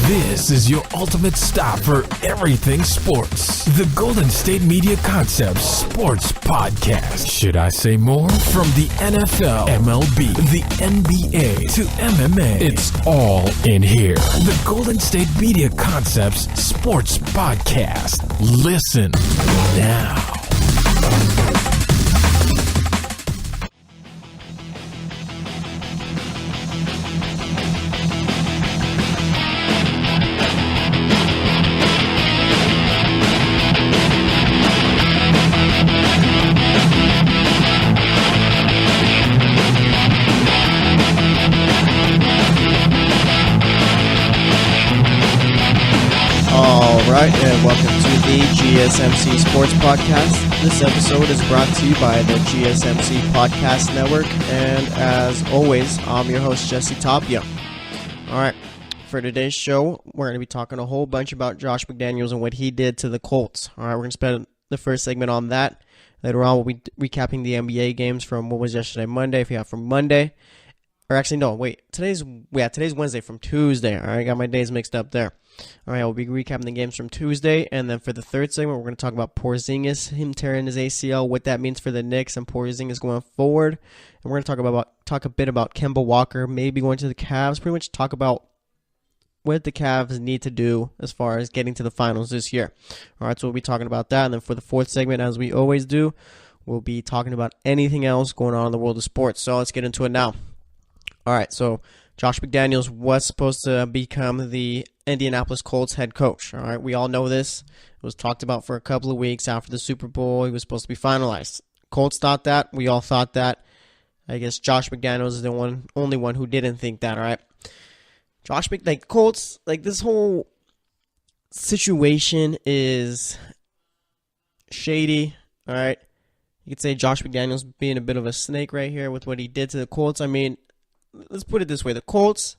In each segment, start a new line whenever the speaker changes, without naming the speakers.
This is your ultimate stop for everything sports. The Golden State Media Concepts Sports Podcast. Should I say more? From the NFL, MLB, the NBA to MMA, it's all in here. The Golden State Media Concepts Sports Podcast. Listen now.
And welcome to the GSMC Sports Podcast. This episode is brought to you by the GSMC Podcast Network, and as always, I'm your host, Jesse Tapia. Alright, for today's show, we're going to be talking a whole bunch about Josh McDaniels and what he did to the Colts. Alright, we're going to spend the first segment on that. Later on, we'll be recapping the NBA games from what was yesterday, Monday, if you have from Monday. Or actually, no, wait, today's Wednesday from Tuesday. Alright, I got my days mixed up there. Alright, we'll be recapping the games from Tuesday, and then for the third segment, we're going to talk about Porzingis, him tearing his ACL, what that means for the Knicks and Porzingis going forward. And we're going to talk a bit about Kemba Walker, maybe going to the Cavs, pretty much talk about what the Cavs need to do as far as getting to the finals this year. Alright, so we'll be talking about that, and then for the fourth segment, as we always do, we'll be talking about anything else going on in the world of sports. So let's get into it now. Alright, so Josh McDaniels was supposed to become the Indianapolis Colts head coach. All right, we all know this. It was talked about for a couple of weeks after the Super Bowl. He was supposed to be finalized. Colts thought that. We all thought that. I guess Josh McDaniels is the only one who didn't think that. All right, Colts, this whole situation is shady. All right, you could say Josh McDaniels being a bit of a snake right here with what he did to the Colts. I mean, let's put it this way: the Colts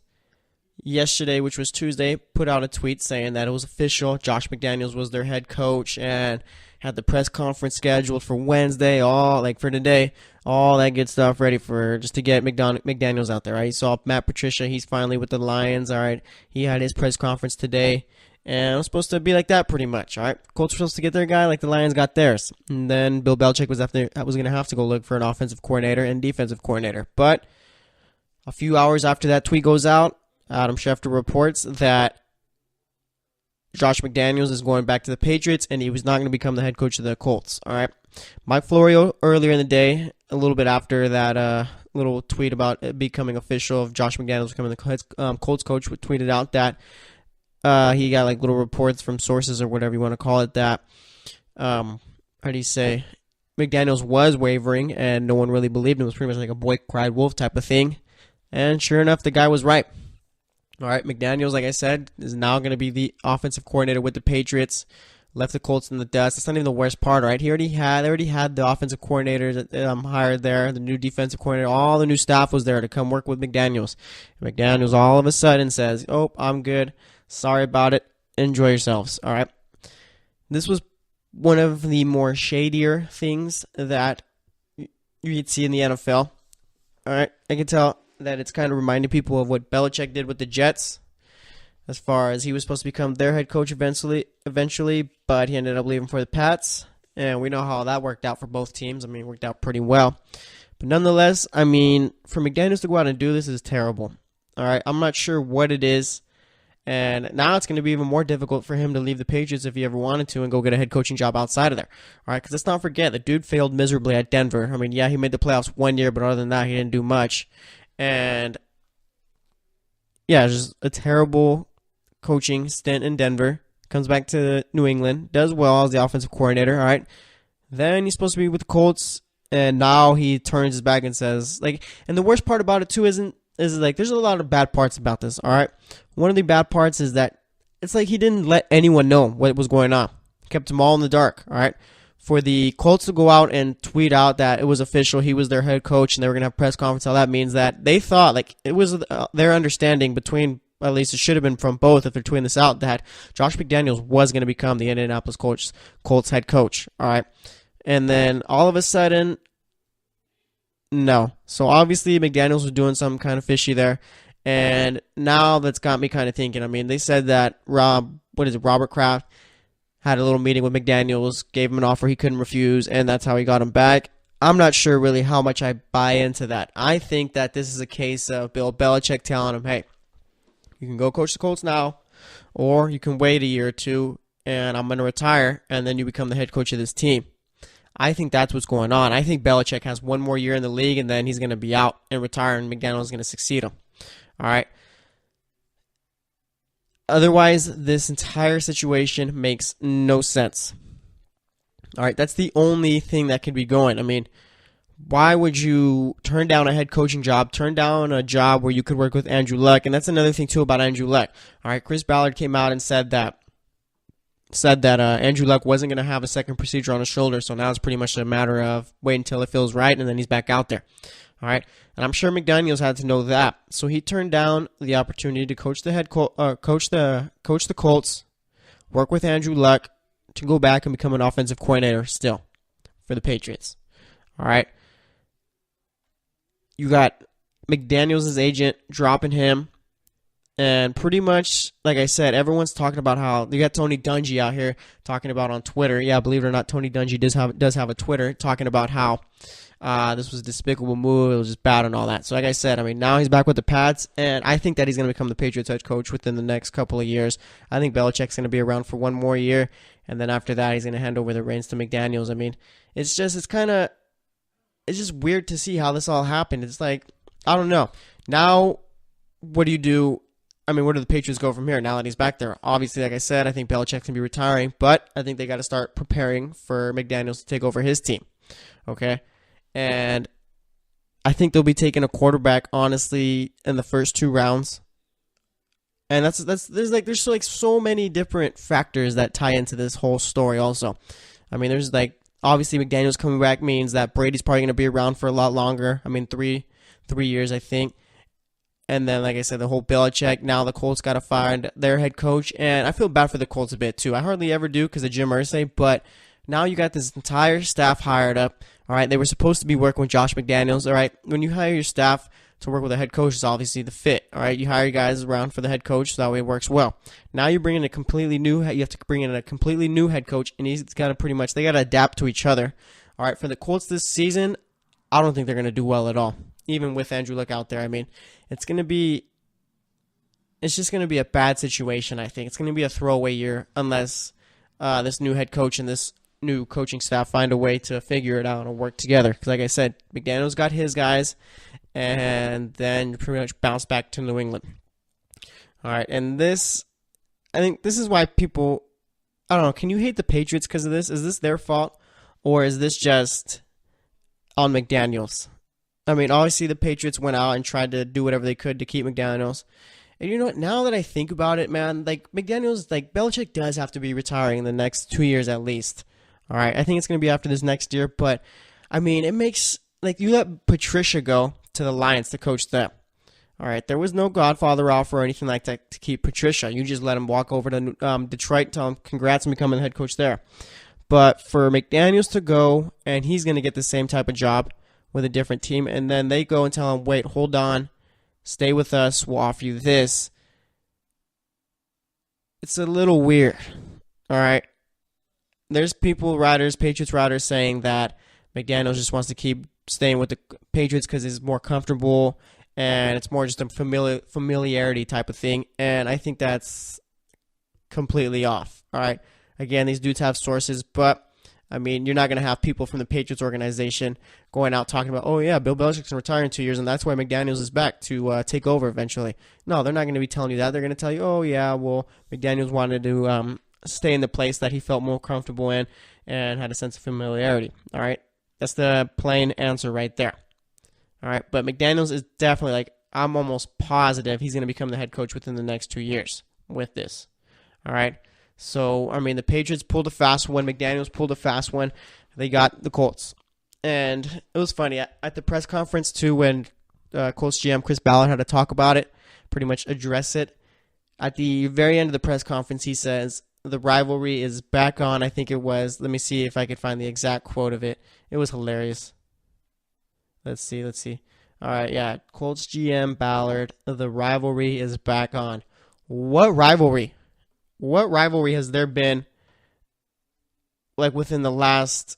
yesterday, which was Tuesday, put out a tweet saying that it was official. Josh McDaniels was their head coach and had the press conference scheduled for Wednesday, for today, all that good stuff ready for just to get McDaniels out there, right? You saw Matt Patricia, he's finally with the Lions, all right? He had his press conference today, and it was supposed to be like that pretty much, all right? Colts were supposed to get their guy like the Lions got theirs. And then Bill Belichick was going to have to go look for an offensive coordinator and defensive coordinator. But a few hours after that tweet goes out, Adam Schefter reports that Josh McDaniels is going back to the Patriots, and he was not going to become the head coach of the Colts. All right, Mike Florio earlier in the day, a little bit after that little tweet about it becoming official of Josh McDaniels becoming the Colts coach, tweeted out that he got little reports from sources or whatever you want to call it that how do you say McDaniels was wavering, and no one really believed him. It was pretty much like a boy cried wolf type of thing, and sure enough, the guy was right. All right, McDaniels, like I said, is now going to be the offensive coordinator with the Patriots. Left the Colts in the dust. That's not even the worst part, all right? They already had the offensive coordinators hired there, the new defensive coordinator, all the new staff was there to come work with McDaniels. And McDaniels all of a sudden says, "Oh, I'm good. Sorry about it. Enjoy yourselves." All right. This was one of the more shadier things that you'd see in the NFL. All right, I can tell that it's kind of reminding people of what Belichick did with the Jets, as far as he was supposed to become their head coach eventually, but he ended up leaving for the Pats, and we know how that worked out for both teams. I mean, it worked out pretty well. But nonetheless, I mean, for McDaniels to go out and do this is terrible. All right, I'm not sure what it is, and now it's going to be even more difficult for him to leave the Patriots if he ever wanted to and go get a head coaching job outside of there. All right, because let's not forget, the dude failed miserably at Denver. I mean, yeah, he made the playoffs one year, but other than that, he didn't do much. And yeah, just a terrible coaching stint in Denver. Comes back to New England, does well as the offensive coordinator, all right? Then he's supposed to be with the Colts, and now he turns his back and says, and the worst part about it too is there's a lot of bad parts about this, all right? One of the bad parts is that it's like he didn't let anyone know what was going on. Kept them all in the dark, all right? For the Colts to go out and tweet out that it was official, he was their head coach, and they were going to have a press conference, all that means that they thought, it was their understanding between, at least it should have been from both if they're tweeting this out, that Josh McDaniels was going to become the Indianapolis Colts head coach, all right? And then all of a sudden, no. So obviously McDaniels was doing something kind of fishy there, And now that's got me kind of thinking. I mean, they said that Robert Kraft had a little meeting with McDaniels, gave him an offer he couldn't refuse, and that's how he got him back. I'm not sure really how much I buy into that. I think that this is a case of Bill Belichick telling him, hey, you can go coach the Colts now, or you can wait a year or two, and I'm going to retire, and then you become the head coach of this team. I think that's what's going on. I think Belichick has one more year in the league, and then he's going to be out and retire, and McDaniels is going to succeed him. All right. Otherwise, this entire situation makes no sense. All right, that's the only thing that could be going. I mean, why would you turn down a head coaching job, turn down a job where you could work with Andrew Luck? And that's another thing, too, about Andrew Luck. All right, Chris Ballard came out and said that Andrew Luck wasn't going to have a second procedure on his shoulder, so now it's pretty much a matter of wait until it feels right, and then he's back out there. All right, and I'm sure McDaniels had to know that, so he turned down the opportunity to coach the Colts, work with Andrew Luck, to go back and become an offensive coordinator still for the Patriots. All right, you got McDaniels' agent dropping him. And pretty much, like I said, everyone's talking about how you got Tony Dungy out here talking about on Twitter. Yeah, believe it or not, Tony Dungy does have a Twitter talking about how this was a despicable move. It was just bad and all that. So like I said, I mean, now he's back with the Pats, and I think that he's going to become the Patriots head coach within the next couple of years. I think Belichick's going to be around for one more year, and then after that, he's going to hand over the reins to McDaniels. I mean, it's just weird to see how this all happened. It's like, I don't know. Now, what do you do? I mean, where do the Patriots go from here now that he's back there? Obviously, like I said, I think Belichick's going to be retiring, but I think they got to start preparing for McDaniels to take over his team, okay? And I think they'll be taking a quarterback, honestly, in the first 2 rounds. And there's so many different factors that tie into this whole story also. I mean, there's obviously McDaniels coming back means that Brady's probably going to be around for a lot longer. I mean, three years, I think. And then, like I said, the whole Belichick, now the Colts got to find their head coach. And I feel bad for the Colts a bit, too. I hardly ever do because of Jim Irsay, but now you got this entire staff hired up. All right, they were supposed to be working with Josh McDaniels. All right, when you hire your staff to work with a head coach, it's obviously the fit. All right, you hire guys around for the head coach so that way it works well. Now you have to bring in a completely new head coach, and they got to adapt to each other. All right, for the Colts this season, I don't think they're going to do well at all, even with Andrew Luck out there. I mean, it's just going to be a bad situation, I think. It's going to be a throwaway year unless this new head coach and this new coaching staff find a way to figure it out and work together. Because like I said, McDaniels got his guys, and then pretty much bounce back to New England. All right, and I think this is why people, I don't know, can you hate the Patriots because of this? Is this their fault, or is this just on McDaniels? I mean, obviously the Patriots went out and tried to do whatever they could to keep McDaniels. And you know what? Now that I think about it, man, McDaniels, Belichick does have to be retiring in the next 2 years at least. All right, I think it's going to be after this next year, but I mean, it makes you let Patricia go to the Lions to coach them. All right, there was no Godfather offer or anything like that to keep Patricia. You just let him walk over to Detroit, tell him congrats on becoming the head coach there. But for McDaniels to go, and he's going to get the same type of job with a different team, and then they go and tell him, wait, hold on, stay with us, we'll offer you this. It's a little weird. All right. There's Patriots writers saying that McDaniels just wants to keep staying with the Patriots because he's more comfortable and it's more just a familiarity type of thing. And I think that's completely off. All right. Again, these dudes have sources, but I mean, you're not going to have people from the Patriots organization going out talking about, oh yeah, Bill Belichick's going to retire in 2 years, and that's why McDaniels is back to take over eventually. No, they're not going to be telling you that. They're going to tell you, oh yeah, well, McDaniels wanted to stay in the place that he felt more comfortable in and had a sense of familiarity. All right, that's the plain answer right there. All right, but McDaniels is definitely I'm almost positive he's going to become the head coach within the next 2 years with this. All right. So, I mean, the Patriots pulled a fast one. McDaniels pulled a fast one. They got the Colts. And it was funny. At the press conference, too, when Colts GM Chris Ballard had to talk about it, pretty much address it. At the very end of the press conference, he says, the rivalry is back on. I think it was. Let me see if I could find the exact quote of it. It was hilarious. Let's see. All right, yeah. Colts GM Ballard, the rivalry is back on. What rivalry? What rivalry has there been like within the last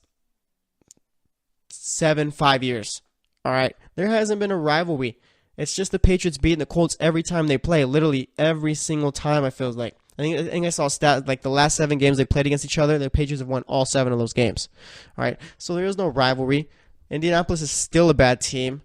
5 years? All right, there hasn't been a rivalry. It's just the Patriots beating the Colts every time they play. Literally every single time. I feel like I think I saw a stat like the last 7 games they played against each other. The Patriots have won all 7 of those games. All right, so there is no rivalry. Indianapolis is still a bad team.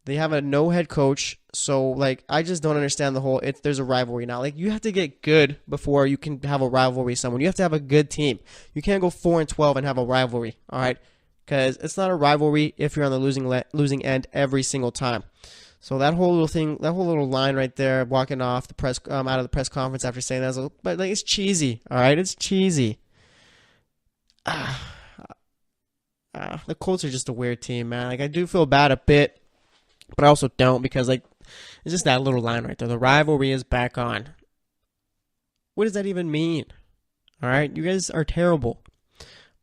They have a no head coach, so like I just don't understand the whole. There's a rivalry now. Like you have to get good before you can have a rivalry with someone. You have to have a good team. You can't go 4-12 and have a rivalry. All right, because it's not a rivalry if you're on the losing end every single time. So that whole little thing, that whole little line right there, walking off the press out of the press conference after saying that, but like it's cheesy. All right, it's cheesy. The Colts are just a weird team, man. Like I do feel bad a bit. But I also don't because, like, it's just that little line right there. The rivalry is back on. What does that even mean? All right? You guys are terrible.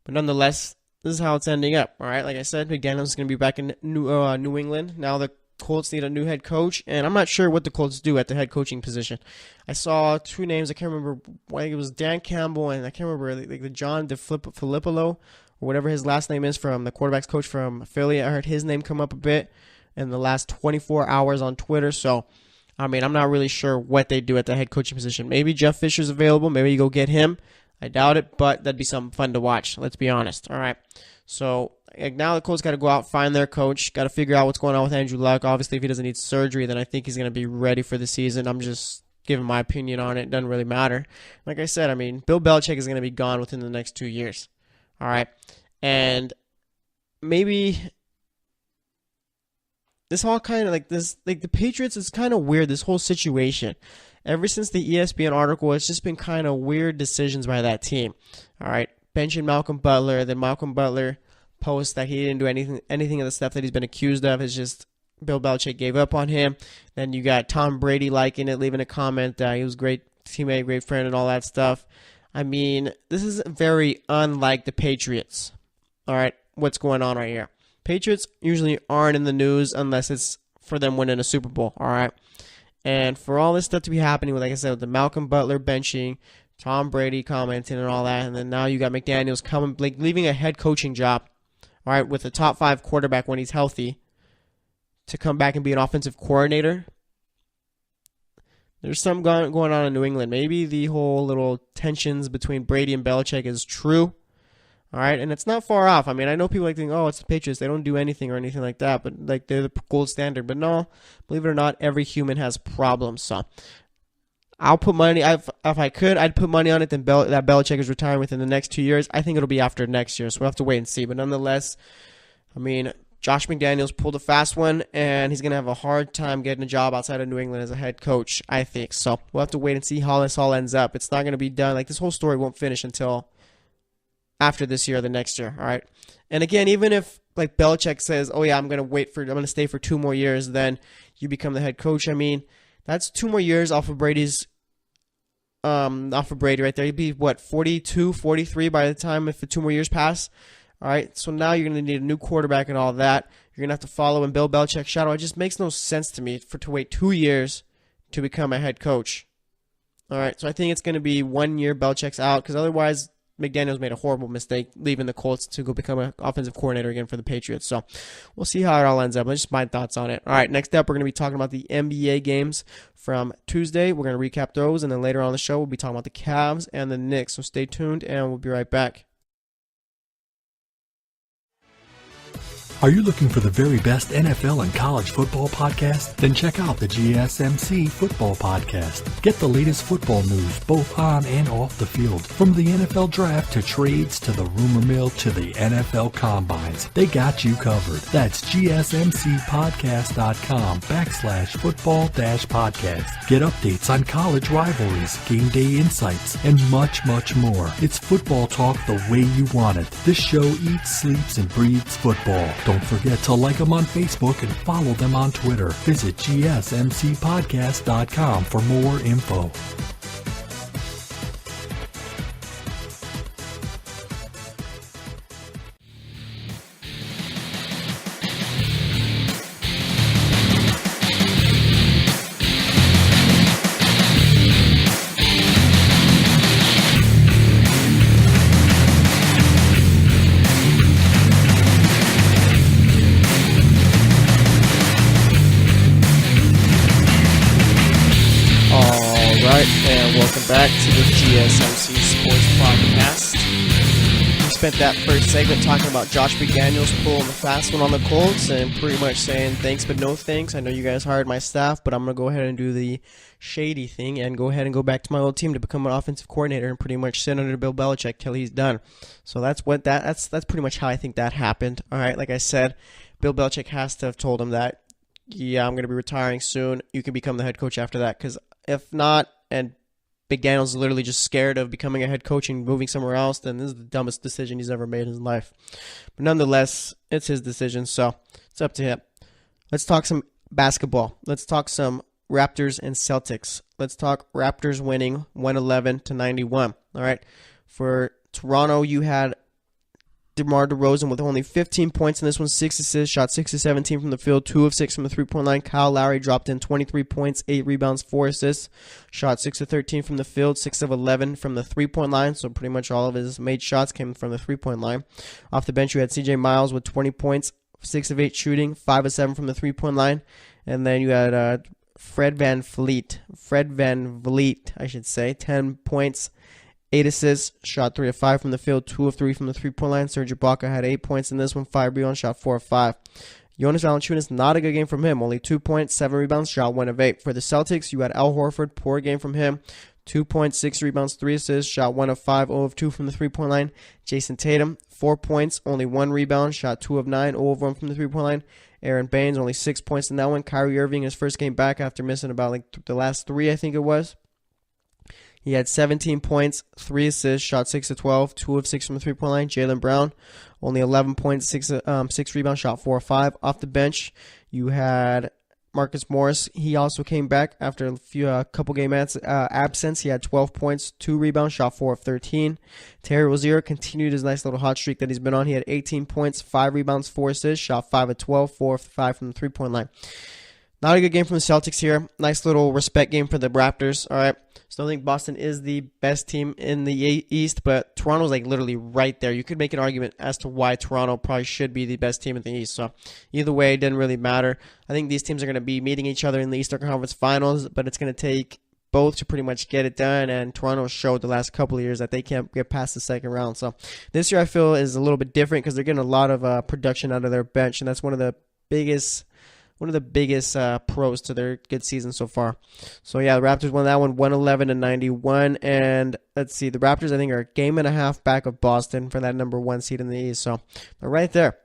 But nonetheless, this is how it's ending up. All right? Like I said, McDaniels is going to be back in New England. Now the Colts need a new head coach, and I'm not sure what the Colts do at the head coaching position. I saw 2 names. I can't remember. I think it was Dan Campbell, and I can't remember like the John DeFilippolo or whatever his last name is from the quarterback's coach from Philly. I heard his name come up a bit in the last 24 hours on Twitter. So, I mean, I'm not really sure what they do at the head coaching position. Maybe Jeff Fisher's available. Maybe you go get him. I doubt it, but that'd be something fun to watch. Let's be honest. All right. So, now the Colts got to go out, find their coach. Got to figure out what's going on with Andrew Luck. Obviously, if he doesn't need surgery, then I think he's going to be ready for the season. I'm just giving my opinion on it. It doesn't really matter. Like I said, I mean, Bill Belichick is going to be gone within the next 2 years. All right. And maybe this all kind of like this, like the Patriots is kind of weird, this whole situation. Ever since the ESPN article, it's just been kind of weird decisions by that team. All right, benching Malcolm Butler, then Malcolm Butler posts that he didn't do anything of the stuff that he's been accused of. It's just Bill Belichick gave up on him. Then you got Tom Brady liking it, leaving a comment that he was a great teammate, great friend, and all that stuff. I mean, this is very unlike the Patriots. All right, what's going on right here? Patriots usually aren't in the news unless it's for them winning a Super Bowl, all right? And for all this stuff to be happening, with, like I said, with the Malcolm Butler benching, Tom Brady commenting and all that, and then now you got McDaniels coming, like leaving a head coaching job, all right, with a top 5 quarterback when he's healthy, to come back and be an offensive coordinator. There's something going on in New England. Maybe the whole little tensions between Brady and Belichick is true. All right, and it's not far off. I mean, I know people like think, oh, it's the Patriots. They don't do anything or anything like that, but like they're the gold standard. But no, believe it or not, every human has problems. So I'll put money. If I could, I'd put money on it. That Belichick is retiring within the next 2 years. I think it'll be after next year, so we'll have to wait and see. But nonetheless, I mean, Josh McDaniels pulled a fast one, and he's gonna have a hard time getting a job outside of New England as a head coach, I think. So we'll have to wait and see how this all ends up. It's not gonna be done. Like this whole story won't finish until after this year or the next year, all right? And again, even if like Belichick says, oh yeah, I'm going to stay for 2 more years, then you become the head coach. I mean, that's 2 more years off of Brady right there. He'd be, 42, 43 by the time if the 2 more years pass, all right? So now you're going to need a new quarterback and all that. You're going to have to follow in Bill Belichick's shadow. It just makes no sense to me to wait 2 years to become a head coach, all right? So I think it's going to be 1 year Belichick's out because otherwise McDaniels made a horrible mistake leaving the Colts to go become an offensive coordinator again for the Patriots. So we'll see how it all ends up. That's just my thoughts on it. All right, next up, we're going to be talking about the NBA games from Tuesday. We're going to recap those, and then later on the show, we'll be talking about the Cavs and the Knicks. So stay tuned, and we'll be right back.
Are you looking for the very best NFL and college football podcast? Then check out the GSMC Football Podcast. Get the latest football news both on and off the field. From the NFL Draft to trades to the rumor mill to the NFL Combines. They got you covered. That's GSMCpodcast.com/football-podcast. Get updates on college rivalries, game day insights, and much, much more. It's football talk the way you want it. This show eats, sleeps, and breathes football. Don't forget to like them on Facebook and follow them on Twitter. Visit GSMCpodcast.com for more info.
welcome back to the GSMC Sports Podcast. We spent that first segment talking about Josh McDaniels pulling the fast one on the Colts and pretty much saying thanks but no thanks. I know you guys hired my staff, but I'm going to go ahead and do the shady thing and go ahead and go back to my old team to become an offensive coordinator and pretty much sit under Bill Belichick till he's done. So that's pretty much how I think that happened. All right, like I said, Bill Belichick has to have told him that, yeah, I'm going to be retiring soon. You can become the head coach after that, because if not, and McDaniels is literally just scared of becoming a head coach and moving somewhere else, then this is the dumbest decision he's ever made in his life. But nonetheless, it's his decision, so it's up to him. Let's talk some basketball. Let's talk some Raptors and Celtics. Let's talk Raptors winning 111-91. All right. For Toronto, you had DeMar DeRozan with only 15 points in this one, 6 assists, shot 6 of 17 from the field, 2 of 6 from the three-point line. Kyle Lowry dropped in 23 points, 8 rebounds, 4 assists, shot 6 of 13 from the field, 6 of 11 from the three-point line, so pretty much all of his made shots came from the three-point line. Off the bench, you had CJ Miles with 20 points, 6 of 8 shooting, 5 of 7 from the three-point line, and then you had Fred Van Vliet, 10 points, 8 assists, shot 3 of 5 from the field, 2 of 3 from the three-point line. Serge Ibaka had 8 points in this one, 5 rebounds, shot 4 of 5. Jonas Valanciunas, not a good game from him, only 2 points, 7 rebounds, shot 1 of 8. For the Celtics, you had Al Horford, poor game from him, 2 points, 6 rebounds, 3 assists, shot 1 of 5, 0 of 2 from the three-point line. Jason Tatum, 4 points, only 1 rebound, shot 2 of 9, 0 of 1 from the three-point line. Aaron Baines, only 6 points in that one. Kyrie Irving, his first game back after missing about the last 3, I think it was. He had 17 points, 3 assists, shot 6 of 12, 2 of 6 from the three-point line. Jaylen Brown, only 11 points, 6 rebounds, shot 4 of 5. Off the bench, you had Marcus Morris. He also came back after a couple game absence. He had 12 points, 2 rebounds, shot 4 of 13. Terry Rozier continued his nice little hot streak that he's been on. He had 18 points, 5 rebounds, 4 assists, shot 5 of 12, 4 of 5 from the three-point line. Not a good game from the Celtics here. Nice little respect game for the Raptors. All right. Still think Boston is the best team in the East, but Toronto's literally right there. You could make an argument as to why Toronto probably should be the best team in the East. So either way, it didn't really matter. I think these teams are going to be meeting each other in the Eastern Conference Finals, but it's going to take both to pretty much get it done, and Toronto showed the last couple of years that they can't get past the second round. So this year I feel is a little bit different because they're getting a lot of production out of their bench, and that's one of the biggest pros to their good season so far. So yeah, the Raptors won that one 111-91, and let's see, the Raptors I think are a game and a half back of Boston for that number 1 seed in the East. So they're right there.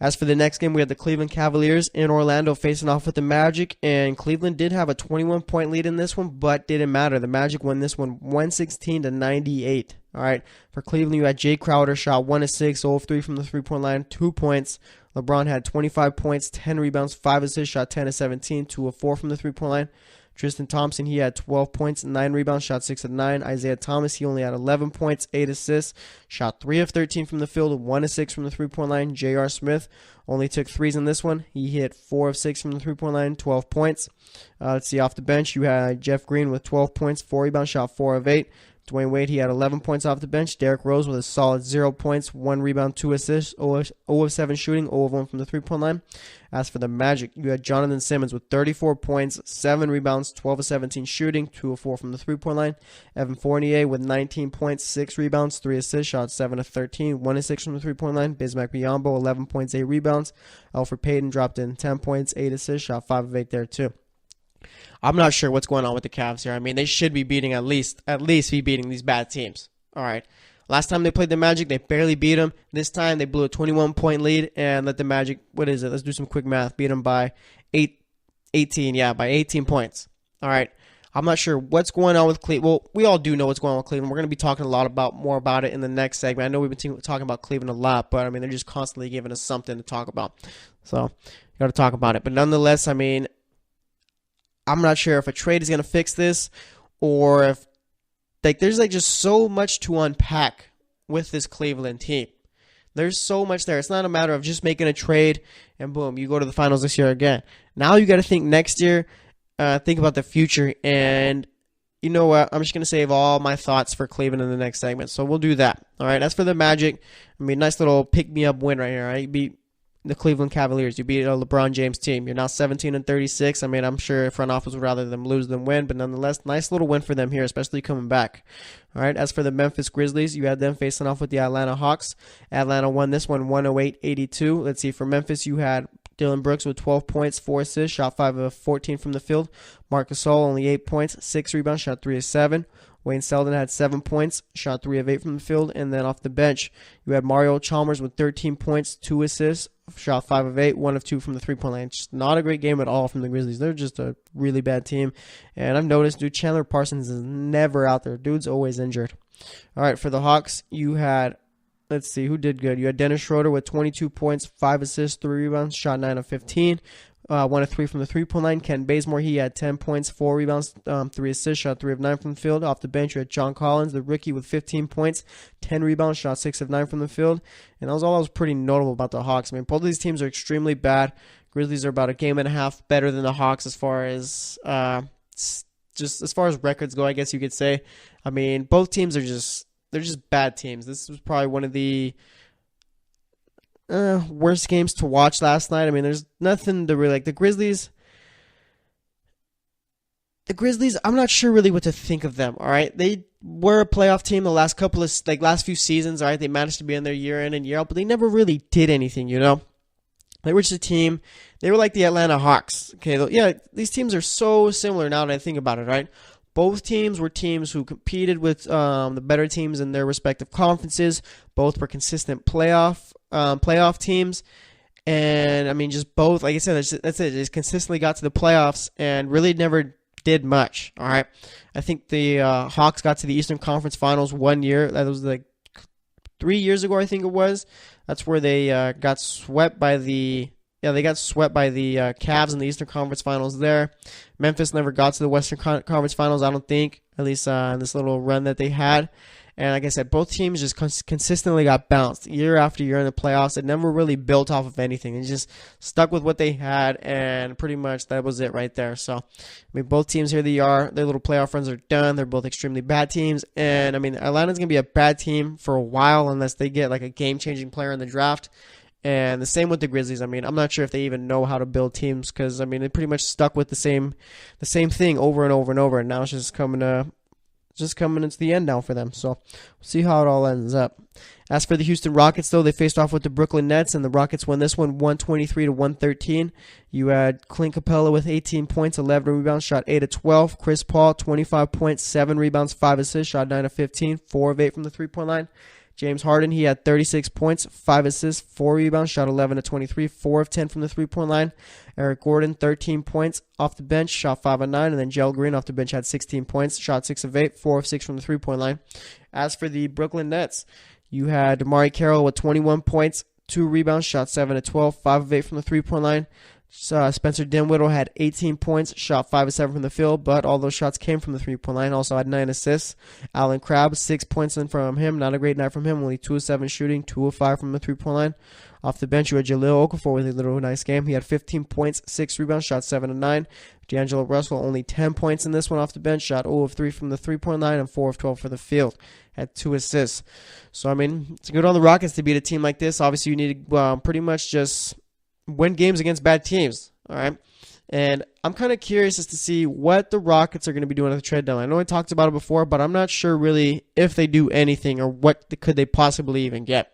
As for the next game, we had the Cleveland Cavaliers in Orlando facing off with the Magic, and Cleveland did have a 21-point lead in this one, but didn't matter. The Magic won this one 116-98. All right, for Cleveland, you had Jay Crowder, shot 1 of 6, 0 of 3 from the three-point line, 2 points. LeBron had 25 points, 10 rebounds, 5 assists, shot 10 of 17, 2 of 4 from the three-point line. Tristan Thompson, he had 12 points, 9 rebounds, shot 6 of 9. Isaiah Thomas, he only had 11 points, 8 assists, shot 3 of 13 from the field, 1 of 6 from the three-point line. J.R. Smith only took 3s in this one. He hit 4 of 6 from the three-point line, 12 points. Let's see, off the bench, you had Jeff Green with 12 points, 4 rebounds, shot 4 of 8. Dwayne Wade, he had 11 points off the bench. Derrick Rose with a solid 0 points, 1 rebound, 2 assists, 0 of 7 shooting, 0 of 1 from the three-point line. As for the Magic, you had Jonathan Simmons with 34 points, 7 rebounds, 12 of 17 shooting, 2 of 4 from the three-point line. Evan Fournier with 19 points, 6 rebounds, 3 assists, shot 7 of 13, 1 of 6 from the three-point line. Bismack Biyombo, 11 points, 8 rebounds. Alfred Payton dropped in 10 points, 8 assists, shot 5 of 8 there too. I'm not sure what's going on with the Cavs here. I mean, they should be beating at least be beating these bad teams. All right. Last time they played the Magic, they barely beat them. This time they blew a 21-point lead and let the Magic, let's do some quick math, beat them by 18 points. All right. I'm not sure what's going on with Cleveland. Well, we all do know what's going on with Cleveland. We're going to be talking more about it in the next segment. I know we've been talking about Cleveland a lot, but I mean, they're just constantly giving us something to talk about. So, got to talk about it. But nonetheless, I mean, I'm not sure if a trade is going to fix this or if there's just so much to unpack with this Cleveland team. There's so much there. It's not a matter of just making a trade and boom, you go to the finals this year again. Now you got to think next year, think about the future, and you know what? I'm just going to save all my thoughts for Cleveland in the next segment. So we'll do that. All right. As for the Magic, I mean, nice little pick-me-up win right here. Right? the Cleveland Cavaliers. You beat a LeBron James team. You're now 17-36. I mean, I'm sure front office would rather them lose than win, but nonetheless, nice little win for them here, especially coming back. All right, as for the Memphis Grizzlies, you had them facing off with the Atlanta Hawks. Atlanta won this one 108-82. Let's see, for Memphis, you had Dylan Brooks with 12 points, 4 assists, shot 5 of 14 from the field. Marc Gasol only 8 points, 6 rebounds, shot 3 of 7. Wayne Selden had 7 points, shot 3 of 8 from the field. And then off the bench, you had Mario Chalmers with 13 points, 2 assists, shot 5 of 8, 1 of 2 from the three-point line. Just not a great game at all from the Grizzlies. They're just a really bad team. And I've noticed, dude, Chandler Parsons is never out there. Dude's always injured. All right, for the Hawks, you had, let's see, who did good? You had Dennis Schroeder with 22 points, 5 assists, 3 rebounds, shot 9 of 15. 1 of 3 from the three-point line. Ken Bazemore, he had 10 points, 4 rebounds, 3 assists, shot 3 of 9 from the field. Off the bench, you had John Collins, the rookie, with 15 points, 10 rebounds, shot 6 of 9 from the field. And that was all that was pretty notable about the Hawks. I mean, both of these teams are extremely bad. Grizzlies are about a game and a half better than the Hawks as far as just as far as records go, I guess you could say. I mean, both teams are they're just bad teams. This was probably one of the worst games to watch last night. I mean, there's nothing to really like. The Grizzlies, I'm not sure really what to think of them. All right, they were a playoff team the last last few seasons. All right, they managed to be in there year in and year out, but they never really did anything. You know, they were just a team. They were like the Atlanta Hawks. Okay, yeah, these teams are so similar now that I think about it. Right. Both teams were teams who competed with the better teams in their respective conferences. Both were consistent playoff teams. And, I mean, just both, like I said, that's it. Just consistently got to the playoffs and really never did much, all right? I think the Hawks got to the Eastern Conference Finals one year. That was like 3 years ago, I think it was. That's where they got swept by the... Yeah, they got swept by the Cavs in the Eastern Conference Finals there. Memphis never got to the Western Conference Finals, I don't think, at least in this little run that they had. And like I said, both teams just consistently got bounced year after year in the playoffs. It never really built off of anything. It just stuck with what they had, and pretty much that was it right there. So, I mean, both teams, here they are. Their little playoff runs are done. They're both extremely bad teams. And, I mean, Atlanta's going to be a bad team for a while unless they get like a game-changing player in the draft. And the same with the Grizzlies. I mean, I'm not sure if they even know how to build teams because, I mean, they pretty much stuck with the same thing over and over and over. And now it's just coming into the end now for them. So we'll see how it all ends up. As for the Houston Rockets, though, they faced off with the Brooklyn Nets, and the Rockets won this one 123-113. You had Clint Capella with 18 points, 11 rebounds, shot 8 of 12. Chris Paul, 25 points, 7 rebounds, 5 assists, shot 9 of 15, 4 of 8 from the three-point line. James Harden, he had 36 points, 5 assists, 4 rebounds, shot 11 of 23, 4 of 10 from the three-point line. Eric Gordon, 13 points off the bench, shot 5 of 9. And then Gerald Green off the bench had 16 points, shot 6 of 8, 4 of 6 from the three-point line. As for the Brooklyn Nets, you had DeMarre Carroll with 21 points, 2 rebounds, shot 7 of 12, 5 of 8 from the three-point line. Spencer Dinwiddie had 18 points, shot 5 of 7 from the field, but all those shots came from the three-point line. Also had 9 assists. Alan Crabb, 6 points in from him. Not a great night from him. Only 2 of 7 shooting, 2 of 5 from the three-point line. Off the bench, you had Jahlil Okafor with a little nice game. He had 15 points, 6 rebounds, shot 7 of 9. D'Angelo Russell, only 10 points in this one off the bench, shot 0 of 3 from the three-point line and 4 of 12 for the field. Had 2 assists. So, I mean, it's good on the Rockets to beat a team like this. Obviously, you need to pretty much just win games against bad teams. All right. And I'm kind of curious as to see what the Rockets are going to be doing at the trade deadline. I know I talked about it before, but I'm not sure really if they do anything or what could they possibly even get.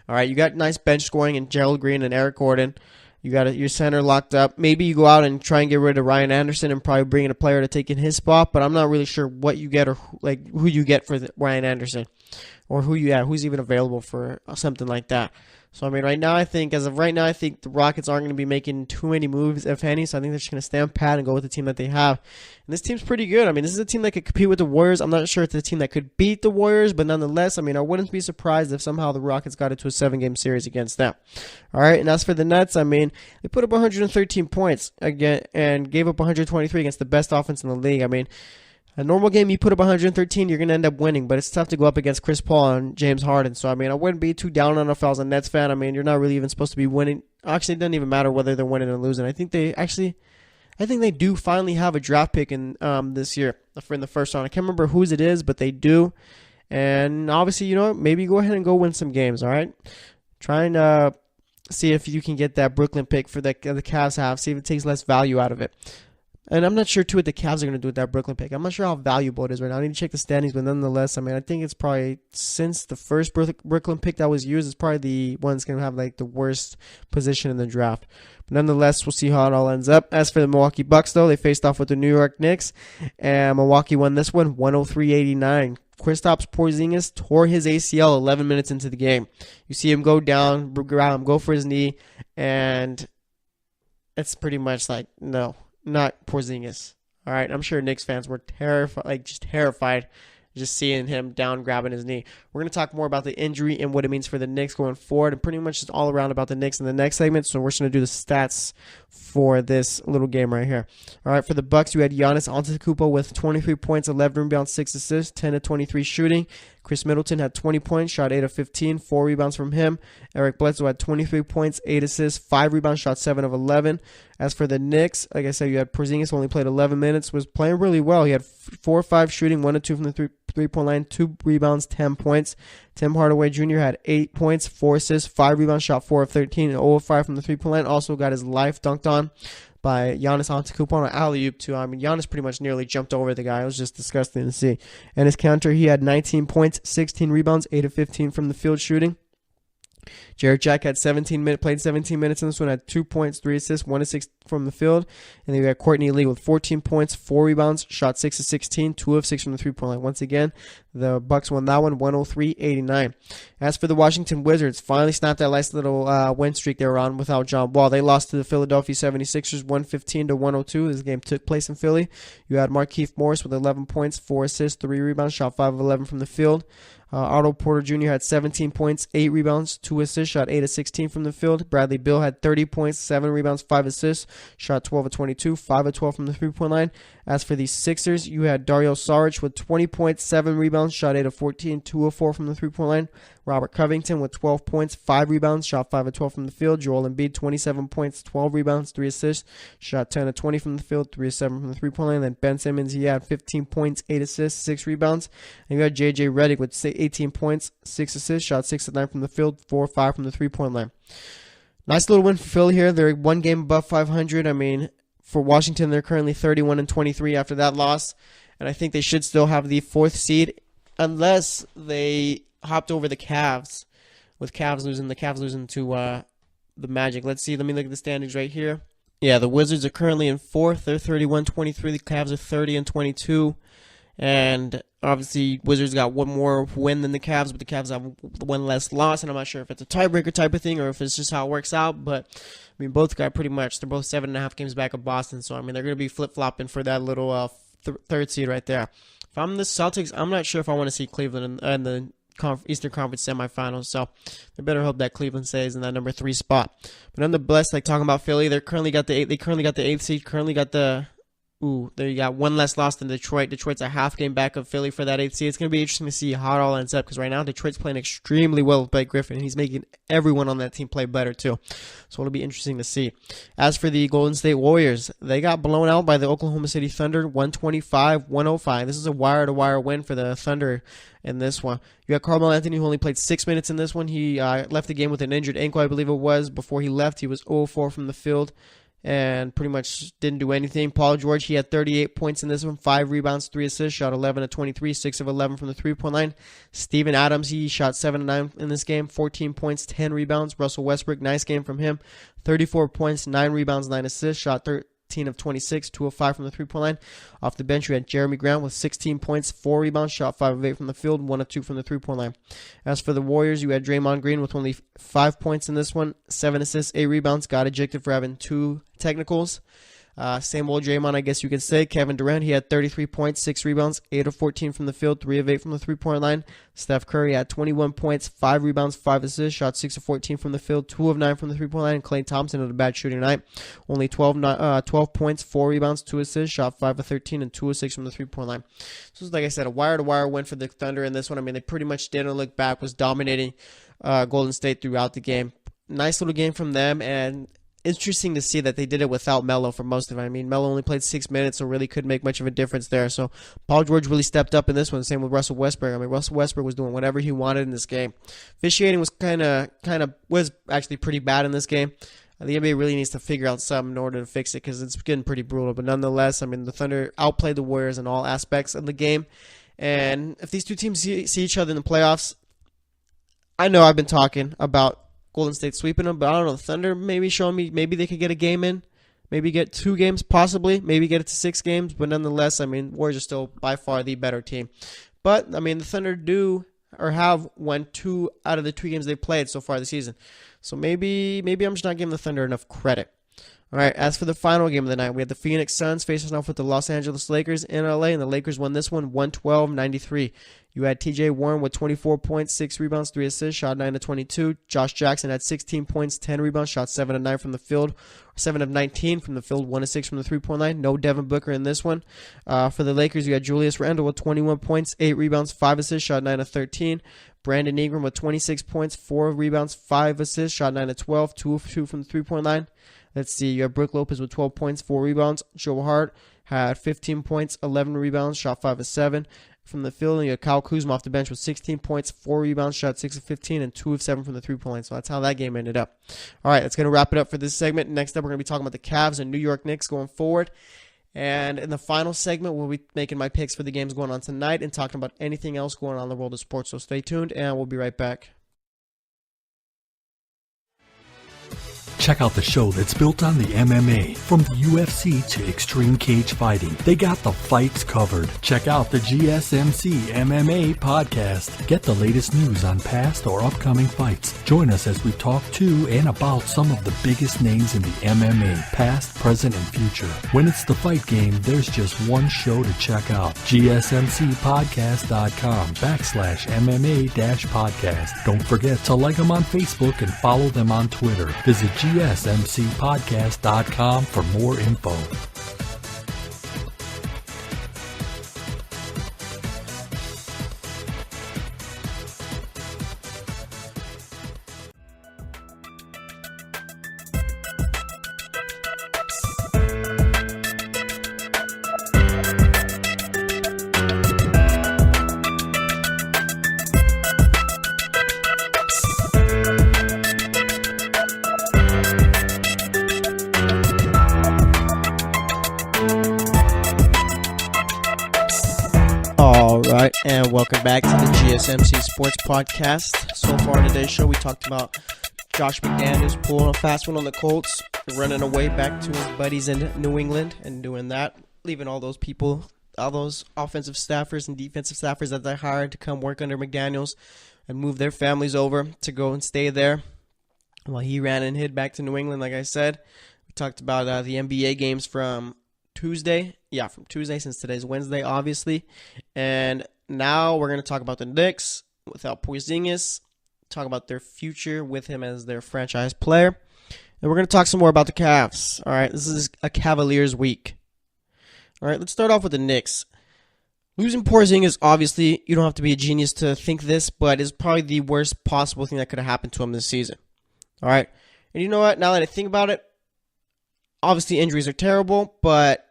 All right. You got nice bench scoring in Gerald Green and Eric Gordon. You got your center locked up. Maybe you go out and try and get rid of Ryan Anderson and probably bring in a player to take in his spot, but I'm not really sure what you get or who you get for Ryan Anderson or who's even available for something like that. So, I mean, as of right now, I think the Rockets aren't going to be making too many moves, if any. So, I think they're just going to stand pat and go with the team that they have. And this team's pretty good. I mean, this is a team that could compete with the Warriors. I'm not sure if it's a team that could beat the Warriors, but nonetheless, I mean, I wouldn't be surprised if somehow the Rockets got into a 7-game series against them. All right, and as for the Nets, I mean, they put up 113 points again and gave up 123 against the best offense in the league. I mean, a normal game, you put up 113, you're going to end up winning, but it's tough to go up against Chris Paul and James Harden. So, I mean, I wouldn't be too down on it if I was a Nets fan. I mean, you're not really even supposed to be winning. Actually, it doesn't even matter whether they're winning or losing. I think they do finally have a draft pick in this year in the first round. I can't remember whose it is, but they do. And obviously, maybe go ahead and go win some games, all right? Trying to see if you can get that Brooklyn pick for the Cavs have. See if it takes less value out of it. And I'm not sure, too, what the Cavs are going to do with that Brooklyn pick. I'm not sure how valuable it is right now. I need to check the standings, but nonetheless, I mean, I think it's probably, since the first Brooklyn pick that was used, it's probably the one that's going to have, like, the worst position in the draft. But nonetheless, we'll see how it all ends up. As for the Milwaukee Bucks, though, they faced off with the New York Knicks, and Milwaukee won this one 103-89. Kristaps Porzingis tore his ACL 11 minutes into the game. You see him go down, grab him, go for his knee, and it's pretty much like, no. Not Porzingis. All right, I'm sure Knicks fans were terrified just seeing him down grabbing his knee. We're going to talk more about the injury and what it means for the Knicks going forward, and pretty much just all around about the Knicks in the next segment. So we're just going to do the stats for this little game right here. All right, for the Bucks, you had Giannis Antetokounmpo with 23 points, 11 rebounds, 6 assists, 10 of 23 shooting. Chris Middleton had 20 points, shot 8 of 15, 4 rebounds from him. Eric Bledsoe had 23 points, 8 assists, 5 rebounds, shot 7 of 11. As for the Knicks, like I said, you had Porzingis, only played 11 minutes, was playing really well. He had 4 or 5 shooting, 1 or 2 from the three-point line, 2 rebounds, 10 points. Tim Hardaway Jr. had 8 points, 4 assists, 5 rebounds, shot 4 of 13, and 0 of 5 from the three-point line. Also got his life dunked on by Giannis Antetokounmpo on an alley-oop too. I mean, Giannis pretty much nearly jumped over the guy. It was just disgusting to see. And his counter, he had 19 points, 16 rebounds, 8 of 15 from the field shooting. Jarrett Jack had played 17 minutes in this one, had 2 points, 3 assists, 1 of 6 from the field. And then you got Courtney Lee with 14 points, 4 rebounds, shot 6 of 16, 2 of 6 from the three-point line. Once again, the Bucks won that one 103-89. As for the Washington Wizards, finally snapped that nice little win streak they were on without John Wall. They lost to the Philadelphia 76ers 115-102. This game took place in Philly. You had Markieff Morris with 11 points, 4 assists, 3 rebounds, shot 5 of 11 from the field. Otto Porter Jr. had 17 points, 8 rebounds, 2 assists, shot 8 of 16 from the field. Bradley Beal had 30 points, 7 rebounds, 5 assists, shot 12 of 22, 5 of 12 from the three-point line. As for the Sixers, you had Dario Saric with 20 points, 7 rebounds, shot 8 of 14, 2 of 4 from the three-point line. Robert Covington with 12 points, 5 rebounds, shot 5 of 12 from the field. Joel Embiid, 27 points, 12 rebounds, 3 assists, shot 10 of 20 from the field, 3 of 7 from the three-point line. Then Ben Simmons, he had 15 points, 8 assists, 6 rebounds. And you had J.J. Redick with 18 points, 6 assists, shot 6 of 9 from the field, 4 of 5 from the three-point line. Nice little win for Philly here. They're one game above 500. I mean, for Washington, they're currently 31-23 after that loss. And I think they should still have the 4th seed unless they hopped over the Cavs, with Cavs losing to the Magic. Let's see. Let me look at the standings right here. Yeah, the Wizards are currently in 4th. They're 31-23. The Cavs are 30-22. And obviously, Wizards got one more win than the Cavs, but the Cavs have one less loss. And I'm not sure if it's a tiebreaker type of thing or if it's just how it works out. But I mean, both got pretty much. They're both 7.5 games back of Boston. So I mean, they're going to be flip flopping for that little 3rd seed right there. If I'm the Celtics, I'm not sure if I want to see Cleveland in the Eastern Conference semifinals, so they better hope that Cleveland stays in that number 3 spot. But nonetheless, like talking about Philly, they currently got the 8th seed. Currently got there you got one less loss than Detroit. Detroit's a half game back of Philly for that 8th seed. It's going to be interesting to see how it all ends up because right now Detroit's playing extremely well with Blake Griffin. And he's making everyone on that team play better too. So it'll be interesting to see. As for the Golden State Warriors, they got blown out by the Oklahoma City Thunder 125-105. This is a wire-to-wire win for the Thunder in this one. You got Carmelo Anthony, who only played 6 minutes in this one. He left the game with an injured ankle, I believe it was. Before he left, he was 0-4 from the field and pretty much didn't do anything. Paul George, he had 38 points in this one, 5 rebounds, 3 assists, shot 11 of 23, 6 of 11 from the three-point line. Steven Adams, he shot 7 of 9 in this game, 14 points, 10 rebounds. Russell Westbrook, nice game from him, 34 points, 9 rebounds, 9 assists, shot 13 of 26, 2 of 5 from the three-point line. Off the bench, you had Jeremy Grant with 16 points, 4 rebounds, shot 5 of 8 from the field, 1 of 2 from the three-point line. As for the Warriors, you had Draymond Green with only 5 points in this one, 7 assists, 8 rebounds, got ejected for having 2 technicals. Same old Draymond, I guess you could say. Kevin Durant, he had 33 points, 6 rebounds, 8 of 14 from the field, 3 of 8 from the three-point line. Steph Curry had 21 points, 5 rebounds, 5 assists, shot 6 of 14 from the field, 2 of 9 from the three-point line. And Klay Thompson had a bad shooting night. Only 12 points, 4 rebounds, 2 assists, shot 5 of 13, and 2 of 6 from the three-point line. So, like I said, a wire-to-wire win for the Thunder in this one. I mean, they pretty much didn't look back, was dominating Golden State throughout the game. Nice little game from them, and interesting to see that they did it without Melo for most of it. I mean, Melo only played 6 minutes, so really couldn't make much of a difference there. So Paul George really stepped up in this one. Same with Russell Westbrook. I mean, Russell Westbrook was doing whatever he wanted in this game. Officiating was was actually pretty bad in this game. The NBA really needs to figure out something in order to fix it because it's getting pretty brutal. But nonetheless, I mean, the Thunder outplayed the Warriors in all aspects of the game. And if these two teams see each other in the playoffs, I know I've been talking about Golden State sweeping them, but I don't know. The Thunder maybe showing me maybe they could get a game in, maybe get 2 games possibly, maybe get it to 6 games. But nonetheless, I mean, Warriors are still by far the better team. But I mean, the Thunder have won 2 out of the 2 games they've played so far this season. So maybe I'm just not giving the Thunder enough credit. All right, as for the final game of the night, we had the Phoenix Suns facing off with the Los Angeles Lakers in LA, and the Lakers won this one 112-93. You had TJ Warren with 24 points, 6 rebounds, 3 assists, shot 9 of 22. Josh Jackson had 16 points, 10 rebounds, shot 7 of 9 from the field, 7 of 19 from the field, 1 of 6 from the 3-point line. No Devin Booker in this one. For the Lakers, you had Julius Randle with 21 points, 8 rebounds, 5 assists, shot 9 of 13. Brandon Ingram with 26 points, 4 rebounds, 5 assists, shot 9 of 12, 2 of 2 from the 3-point line. Let's see, you have Brook Lopez with 12 points, 4 rebounds. Joe Hart had 15 points, 11 rebounds, shot 5 of 7 from the field. And you had Kyle Kuzma off the bench with 16 points, 4 rebounds, shot 6 of 15, and 2 of 7 from the 3-point line. So that's how that game ended up. All right, that's going to wrap it up for this segment. Next up, we're going to be talking about the Cavs and New York Knicks going forward. And in the final segment, we'll be making my picks for the games going on tonight and talking about anything else going on in the world of sports. So stay tuned, and we'll be right back.
Check out the show that's built on the MMA. From the UFC to extreme cage fighting, they got the fights covered. Check out the GSMC MMA podcast. Get the latest news on past or upcoming fights. Join us as we talk to and about some of the biggest names in the MMA, past, present, and future. When it's the fight game, there's just one show to check out. GSMCpodcast.com/MMA-podcast. Don't forget to like them on Facebook and follow them on Twitter. Visit GSMCpodcast.com for more info.
Alright, and welcome back to the GSMC Sports Podcast. So far in today's show, we talked about Josh McDaniels pulling a fast one on the Colts, running away back to his buddies in New England and doing that, leaving all those people, all those offensive staffers and defensive staffers that they hired to come work under McDaniels and move their families over to go and stay there while he ran and hid back to New England, like I said. We talked about the NBA games from Tuesday. Yeah, from Tuesday, since today's Wednesday, obviously. And now we're going to talk about the Knicks without Porzingis, talk about their future with him as their franchise player. And we're going to talk some more about the Cavs. All right, this is a Cavaliers week. All right, let's start off with the Knicks. Losing Porzingis, obviously, you don't have to be a genius to think this, but is probably the worst possible thing that could have happened to him this season. All right, and you know what? Now that I think about it, obviously injuries are terrible, but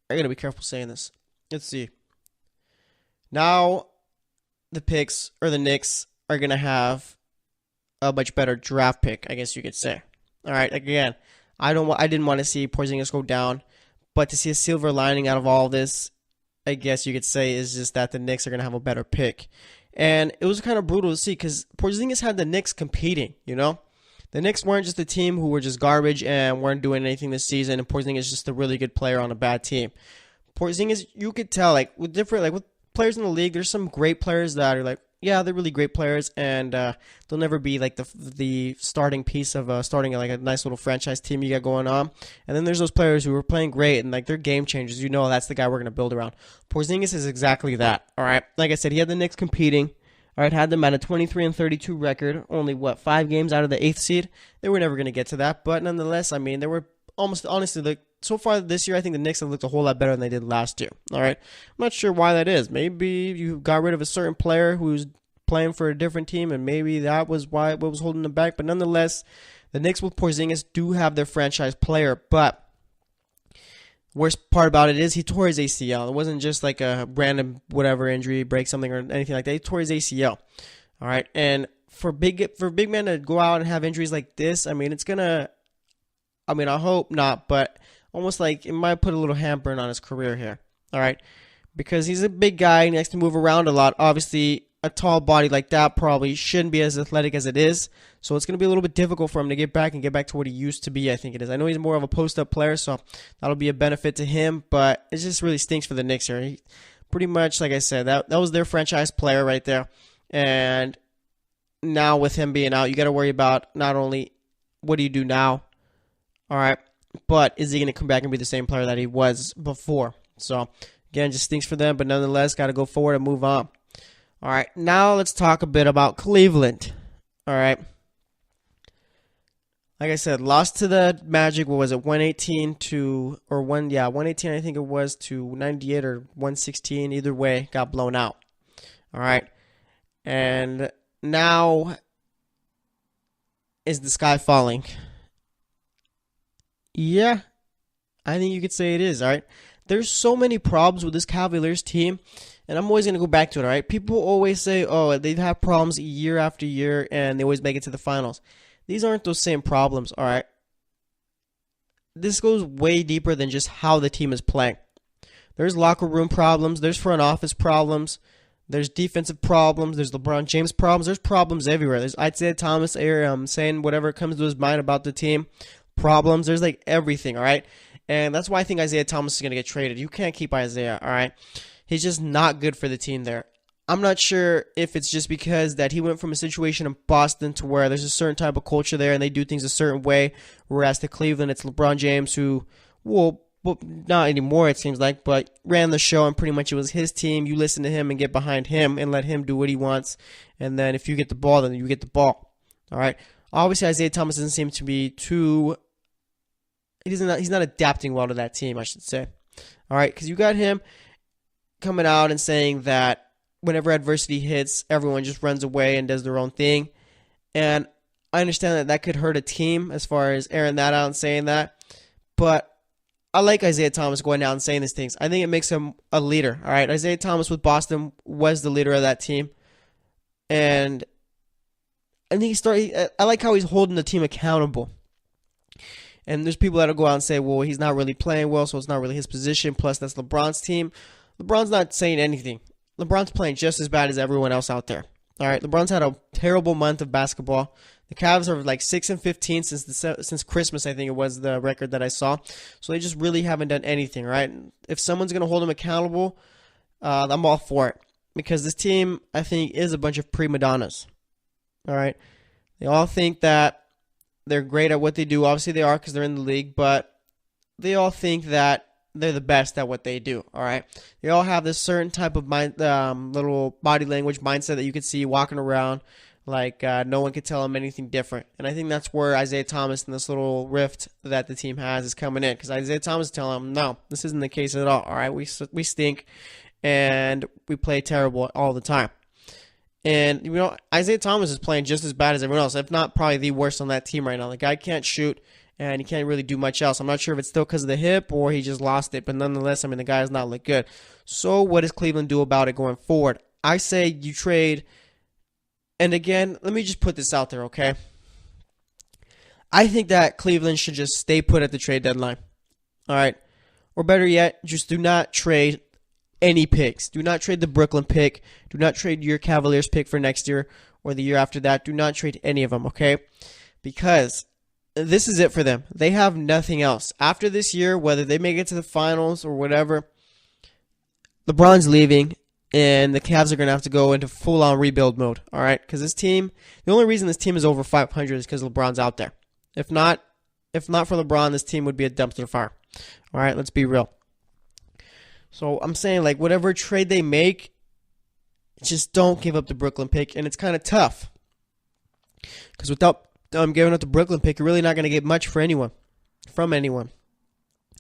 I got to be careful saying this. Let's see. Now the Knicks are going to have a much better draft pick, I guess you could say. All right, again, I didn't want to see Porzingis go down, but to see a silver lining out of all this, I guess you could say, is just that the Knicks are going to have a better pick. And it was kind of brutal to see because Porzingis had the Knicks competing, you know? The Knicks weren't just a team who were just garbage and weren't doing anything this season, and Porzingis is just a really good player on a bad team. Porzingis, you could tell, with players in the league, there's some great players that are like, yeah, they're really great players, and they'll never be like the starting piece of starting like a nice little franchise team you got going on. And then there's those players who are playing great and like they're game changers. You know, that's the guy we're gonna build around. Porzingis is exactly that. All right, like I said, he had the Knicks competing. All right, had them at a 23-32 record. Only 5 games out of the 8th seed. They were never going to get to that, but nonetheless, I mean, they were almost honestly like so far this year. I think the Knicks have looked a whole lot better than they did last year. All right, I'm not sure why that is. Maybe you got rid of a certain player who's playing for a different team, and maybe that was what was holding them back. But nonetheless, The Knicks with Porzingis do have their franchise player, but worst part about it is he tore his ACL. It wasn't just like a random whatever injury, break something or anything like that. He tore his ACL. All right, and for big men to go out and have injuries like this, I mean, it's gonna. I mean, I hope not, but almost like it might put a little hamper on his career here. All right, because he's a big guy and he likes to move around a lot. Obviously, a tall body like that probably shouldn't be as athletic as it is. So it's going to be a little bit difficult for him to get back to what he used to be, I think it is. I know he's more of a post-up player, so that'll be a benefit to him, but it just really stinks for the Knicks here. He, pretty much, like I said, that was their franchise player right there. And now with him being out, you got to worry about not only what do you do now, all right, but is he going to come back and be the same player that he was before? So, again, just stinks for them, but nonetheless, got to go forward and move on. All right, now let's talk a bit about Cleveland. All right. Like I said, lost to the Magic, what was it, 118 I think it was, to 98 or 116. Either way, got blown out. All right. And now is the sky falling? Yeah, I think you could say it is, all right? There's so many problems with this Cavaliers team, and I'm always going to go back to it, all right? People always say, oh, they've had problems year after year, and they always make it to the finals. These aren't those same problems, all right? This goes way deeper than just how the team is playing. There's locker room problems. There's front office problems. There's defensive problems. There's LeBron James problems. There's problems everywhere. There's Isaiah Thomas saying whatever comes to his mind about the team. Problems. There's like everything, all right? And that's why I think Isaiah Thomas is going to get traded. You can't keep Isaiah, all right? He's just not good for the team there. I'm not sure if it's just because that he went from a situation in Boston to where there's a certain type of culture there and they do things a certain way, whereas to Cleveland it's LeBron James who, well, not anymore it seems like, but ran the show and pretty much it was his team. You listen to him and get behind him and let him do what he wants, and then if you get the ball, then you get the ball. All right. Obviously, Isaiah Thomas doesn't seem to be he's not adapting well to that team, I should say. All right, because you got him coming out and saying that whenever adversity hits, everyone just runs away and does their own thing. And I understand that could hurt a team as far as airing that out and saying that. But I like Isaiah Thomas going out and saying these things. I think it makes him a leader. All right, Isaiah Thomas with Boston was the leader of that team. And I think I like how he's holding the team accountable. And there's people that'll go out and say, well, he's not really playing well, so it's not really his position. Plus, that's LeBron's team. LeBron's not saying anything. LeBron's playing just as bad as everyone else out there. All right, LeBron's had a terrible month of basketball. The Cavs are like 6-15 since Christmas, I think it was the record that I saw. So they just really haven't done anything, right? If someone's going to hold them accountable, I'm all for it. Because this team, I think, is a bunch of prima donnas. All right? They all think that they're great at what they do. Obviously, they are because they're in the league. But they all think that they're the best at what they do, all right? They all have this certain type of little body language mindset that you can see walking around like no one could tell them anything different. And I think that's where Isaiah Thomas and this little rift that the team has is coming in, because Isaiah Thomas is telling them, no, this isn't the case at all right? We stink, and we play terrible all the time. And, you know, Isaiah Thomas is playing just as bad as everyone else, if not probably the worst on that team right now. The guy can't shoot, and he can't really do much else. I'm not sure if it's still because of the hip or he just lost it, but nonetheless, I mean, the guy does not look good. So what does Cleveland do about it going forward? I say you trade, and again, let me just put this out there, okay? I think that Cleveland should just stay put at the trade deadline, all right? Or better yet, just do not trade any picks. Do not trade the Brooklyn pick. Do not trade your Cavaliers pick for next year or the year after that. Do not trade any of them, okay? Because this is it for them. They have nothing else. After this year, whether they make it to the finals or whatever, LeBron's leaving, and the Cavs are going to have to go into full-on rebuild mode, all right? Because this team, the only reason this team is over 500 is because LeBron's out there. If not for LeBron, this team would be a dumpster fire. All right, let's be real. So I'm saying, like, whatever trade they make, just don't give up the Brooklyn pick, and it's kind of tough. Because without giving up the Brooklyn pick, you're really not going to get much from anyone.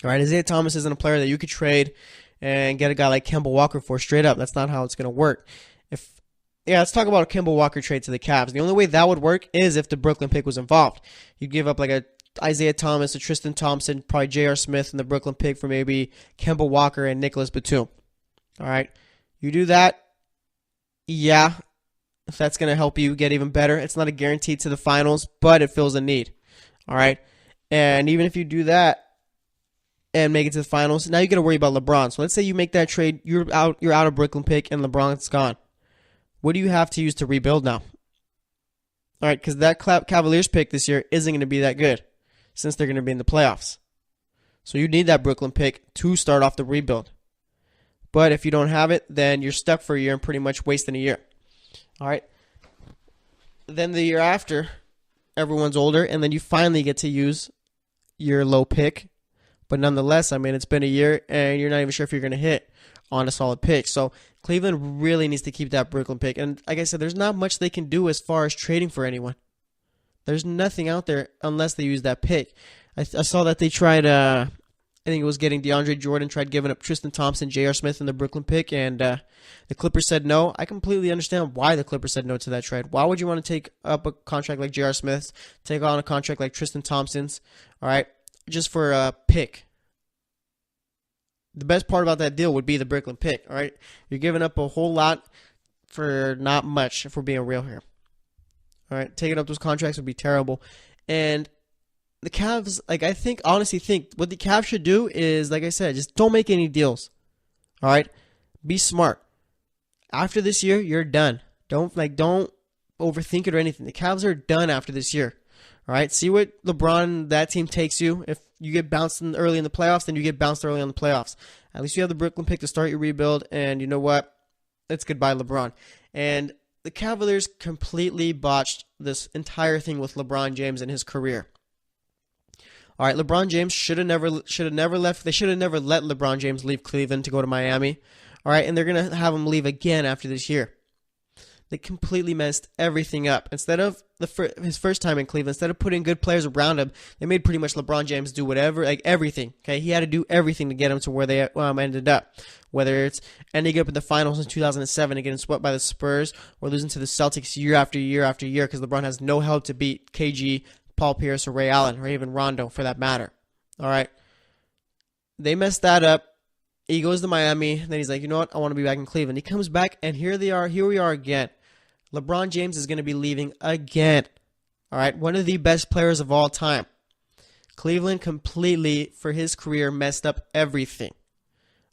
All right, Isaiah Thomas isn't a player that you could trade and get a guy like Kemba Walker for straight up. That's not how it's going to work. Yeah, let's talk about a Kemba Walker trade to the Cavs. The only way that would work is if the Brooklyn pick was involved. You'd give up like a Isaiah Thomas, a Tristan Thompson, probably J.R. Smith, and the Brooklyn pick for maybe Kemba Walker and Nicholas Batum. All right, you do that. Yeah, if that's going to help you get even better. It's not a guarantee to the finals, but it fills a need. All right, and even if you do that and make it to the finals, now you got to worry about LeBron. So let's say you make that trade, you're out of Brooklyn pick, and LeBron's gone. What do you have to use to rebuild now? All right, because that Cavaliers pick this year isn't going to be that good since they're going to be in the playoffs. So you need that Brooklyn pick to start off the rebuild. But if you don't have it, then you're stuck for a year and pretty much wasting a year. All right. Then the year after, everyone's older, and then you finally get to use your low pick. But nonetheless, I mean, it's been a year, and you're not even sure if you're going to hit on a solid pick. So Cleveland really needs to keep that Brooklyn pick. And like I said, there's not much they can do as far as trading for anyone. There's nothing out there unless they use that pick. I saw that they tried, I think it was getting DeAndre Jordan, tried giving up Tristan Thompson, J.R. Smith in the Brooklyn pick, and the Clippers said no. I completely understand why the Clippers said no to that trade. Why would you want to take up a contract like J.R. Smith's, take on a contract like Tristan Thompson's, all right, just for a pick? The best part about that deal would be the Brooklyn pick, all right? You're giving up a whole lot for not much, if we're being real here. All right, taking up those contracts would be terrible. And the Cavs, honestly think what the Cavs should do is, like I said, just don't make any deals. All right? Be smart. After this year, you're done. Don't overthink it or anything. The Cavs are done after this year. All right? See what LeBron, that team takes you. If you get bounced early in the playoffs, then you get bounced early in the playoffs. At least you have the Brooklyn pick to start your rebuild, and you know what? It's goodbye, LeBron. And the Cavaliers completely botched this entire thing with LeBron James and his career. All right, LeBron James should have never left. They should have never let LeBron James leave Cleveland to go to Miami. All right, and they're going to have him leave again after this year. They completely messed everything up. Instead of his first time in Cleveland, instead of putting good players around him, they made pretty much LeBron James do whatever, everything. Okay, he had to do everything to get him to where they ended up. Whether it's ending up in the finals in 2007 and getting swept by the Spurs, or losing to the Celtics year after year after year because LeBron has no help to beat KG, Paul Pierce, or Ray Allen, or even Rondo for that matter. All right, they messed that up. He goes to Miami. Then he's like, you know what? I want to be back in Cleveland. He comes back, and here we are again. LeBron James is going to be leaving again. All right, one of the best players of all time. Cleveland completely, for his career, messed up everything.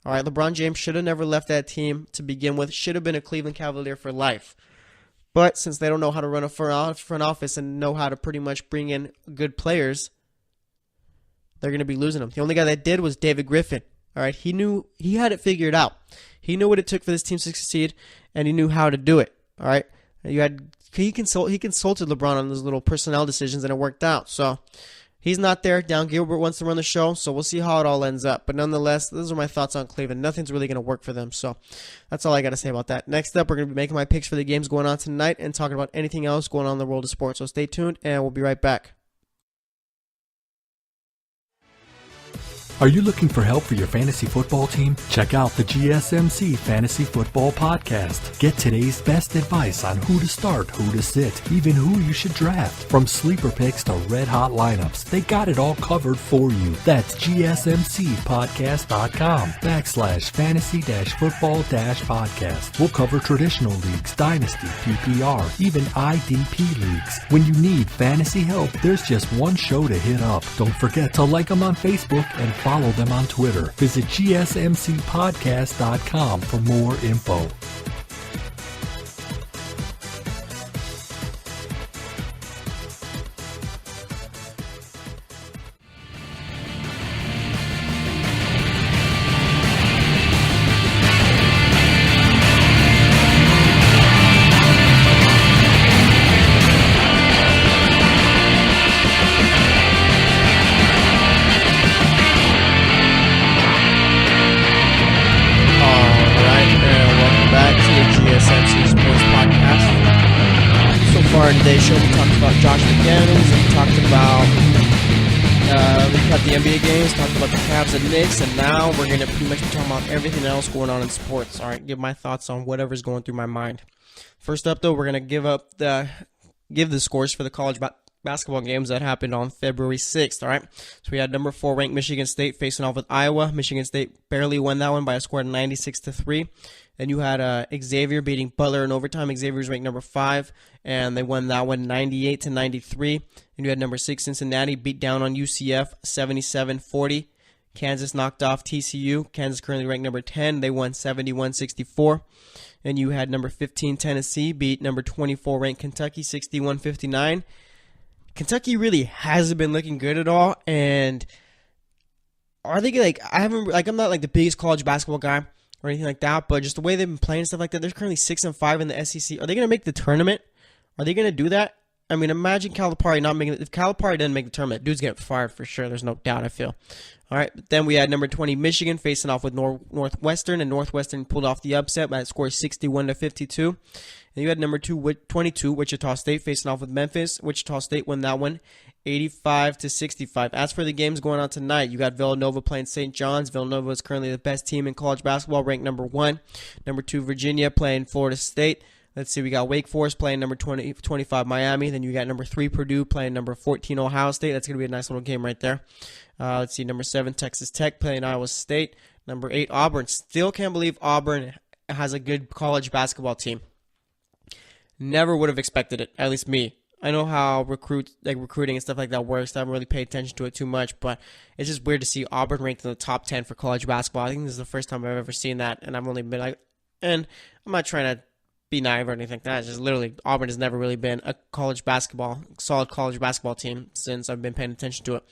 All right, LeBron James should have never left that team to begin with. Should have been a Cleveland Cavalier for life. But since they don't know how to run a front office and know how to pretty much bring in good players, they're going to be losing them. The only guy that did was David Griffin. All right, he had it figured out. He knew what it took for this team to succeed, and he knew how to do it. All right, he consulted LeBron on those little personnel decisions, and it worked out. So he's not there. Down Gilbert wants to run the show, so we'll see how it all ends up. But nonetheless, those are my thoughts on Cleveland. Nothing's really going to work for them. So that's all I got to say about that. Next up, we're going to be making my picks for the games going on tonight and talking about anything else going on in the world of sports. So stay tuned, and we'll be right back.
Are you looking for help for your fantasy football team? Check out the GSMC Fantasy Football Podcast. Get today's best advice on who to start, who to sit, even who you should draft. From sleeper picks to red-hot lineups, they got it all covered for you. That's gsmcpodcast.com/fantasy-football-podcast. We'll cover traditional leagues, dynasty, PPR, even IDP leagues. When you need fantasy help, there's just one show to hit up. Don't forget to like them on Facebook and follow them on Twitter. Visit gsmcpodcast.com for more info.
Today's show, we talked about Josh McDaniels, and we talked about We cut the NBA games, talked about the Cavs and Knicks, and now we're going to pretty much be talking about everything else going on in sports. All right, give my thoughts on whatever's going through my mind. First up, though, we're going to give the scores for the college basketball games that happened on February 6th, all right? So we had number 4 ranked Michigan State facing off with Iowa. Michigan State barely won that one by a score of 96-3. Then you had Xavier beating Butler in overtime. Xavier's ranked number 5, and they won that one 98-93. And you had number 6 Cincinnati beat down on UCF 77-40. Kansas knocked off TCU. Kansas currently ranked number 10. They won 71-64. And you had number 15 Tennessee beat number 24 ranked Kentucky 61-59. Kentucky really hasn't been looking good at all, and are they I'm not like the biggest college basketball guy or anything like that, but just the way they've been playing and stuff like that, they're currently 6-5 in the SEC. Are they going to make the tournament? Are they going to do that? I mean, imagine Calipari not making it. If Calipari doesn't make the tournament, dude's getting fired for sure. There's no doubt, I feel. All right, but then we had number 20 Michigan facing off with Northwestern, and Northwestern pulled off the upset by a score 61-52. And you had number 22 Wichita State facing off with Memphis. Wichita State won that one 85-65. As for the games going on tonight, you got Villanova playing St. John's. Villanova is currently the best team in college basketball, ranked number 1. Number 2 Virginia playing Florida State. Let's see, we got Wake Forest playing number 25 Miami. Then you got number 3 Purdue playing number 14 Ohio State. That's going to be a nice little game right there. Let's see, number 7 Texas Tech playing Iowa State. Number 8 Auburn. Still can't believe Auburn has a good college basketball team. Never would have expected it, at least me. I know how recruiting and stuff like that works. I haven't really paid attention to it too much, but it's just weird to see Auburn ranked in the top 10 for college basketball. I think this is the first time I've ever seen that, and I've only been and I'm not trying to be naive or anything like that. It's just literally Auburn has never really been a solid college basketball team since I've been paying attention to it.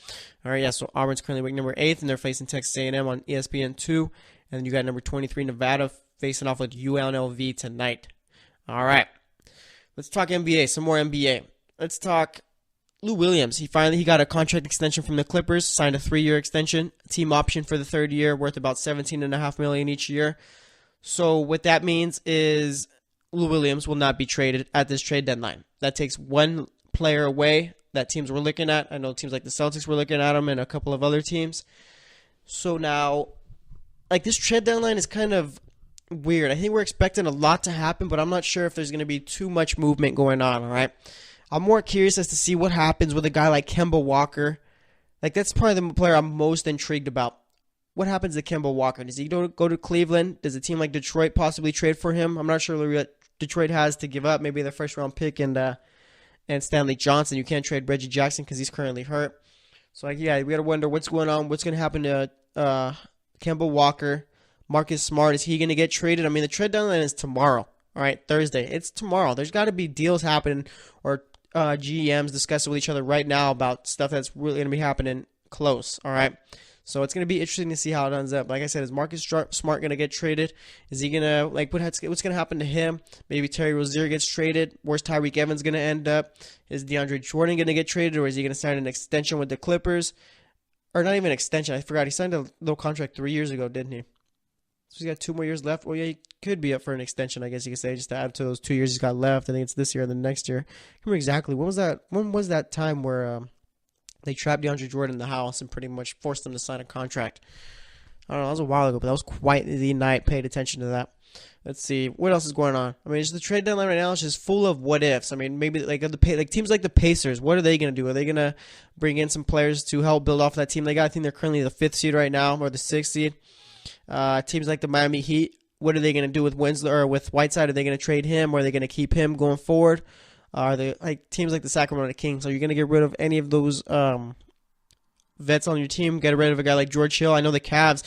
All right, yeah, so Auburn's currently ranked number 8th, and they're facing Texas A&M on ESPN2, and then you got number 23 Nevada facing off with UNLV tonight. All right. Let's talk NBA, some more NBA. Let's talk Lou Williams. He got a contract extension from the Clippers, signed a 3-year extension, team option for the 3rd year, worth about $17.5 million each year. So what that means is Lou Williams will not be traded at this trade deadline. That takes one player away that teams were looking at. I know teams like the Celtics were looking at him and a couple of other teams. So now, this trade deadline is kind of weird. I think we're expecting a lot to happen, but I'm not sure if there's going to be too much movement going on, all right? I'm more curious as to see what happens with a guy like Kemba Walker. That's probably the player I'm most intrigued about. What happens to Kemba Walker? Does he go to Cleveland? Does a team like Detroit possibly trade for him? I'm not sure what Detroit has to give up. Maybe their first-round pick and Stanley Johnson. You can't trade Reggie Jackson because he's currently hurt. So, we got to wonder what's going on. What's going to happen to Kemba Walker? Marcus Smart, is he going to get traded? I mean, the trade deadline is tomorrow, all right, Thursday. It's tomorrow. There's got to be deals happening or GMs discussing with each other right now about stuff that's really going to be happening close, all right? So it's going to be interesting to see how it ends up. Like I said, is Marcus Smart going to get traded? Is he going to, what's going to happen to him? Maybe Terry Rozier gets traded. Where's Tyreek Evans going to end up? Is DeAndre Jordan going to get traded, or is he going to sign an extension with the Clippers? Or not even an extension. I forgot. He signed a little contract 3 years ago, didn't he? So he's got 2 more years left. Well, yeah, he could be up for an extension, I guess you could say, just to add to those 2 years he's got left. I think it's this year and the next year. I can't remember exactly. When was that time where they trapped DeAndre Jordan in the house and pretty much forced him to sign a contract? I don't know. That was a while ago, but that was quite the night. Paid attention to that. Let's see. What else is going on? I mean, just the trade deadline right now is just full of what ifs. I mean, maybe teams like the Pacers, what are they going to do? Are they going to bring in some players to help build off that team they got? I think they're currently the 5th seed right now, or the 6th seed. Teams like the Miami Heat, what are they going to do with Winslow or with Whiteside? Are they going to trade him, or are they going to keep him going forward? Are they teams like the Sacramento Kings? Are you going to get rid of any of those vets on your team? Get rid of a guy like George Hill? I know the Cavs.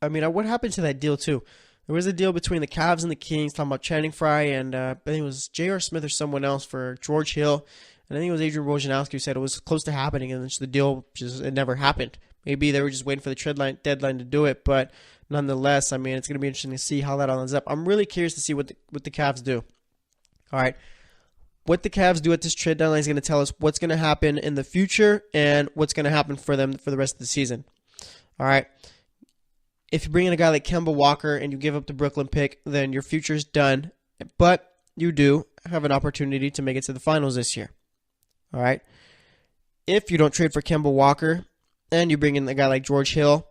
I mean, what happened to that deal too? There was a deal between the Cavs and the Kings talking about Channing Frye and I think it was J.R. Smith or someone else for George Hill. And I think it was Adrian Wojnarowski who said it was close to happening, and the deal it never happened. Maybe they were just waiting for the deadline to do it, but nonetheless, I mean, it's going to be interesting to see how that all ends up. I'm really curious to see what the Cavs do. All right. What the Cavs do at this trade deadline is going to tell us what's going to happen in the future and what's going to happen for them for the rest of the season. All right. If you bring in a guy like Kemba Walker and you give up the Brooklyn pick, then your future's done. But you do have an opportunity to make it to the finals this year. All right. If you don't trade for Kemba Walker, and you bring in a guy like George Hill,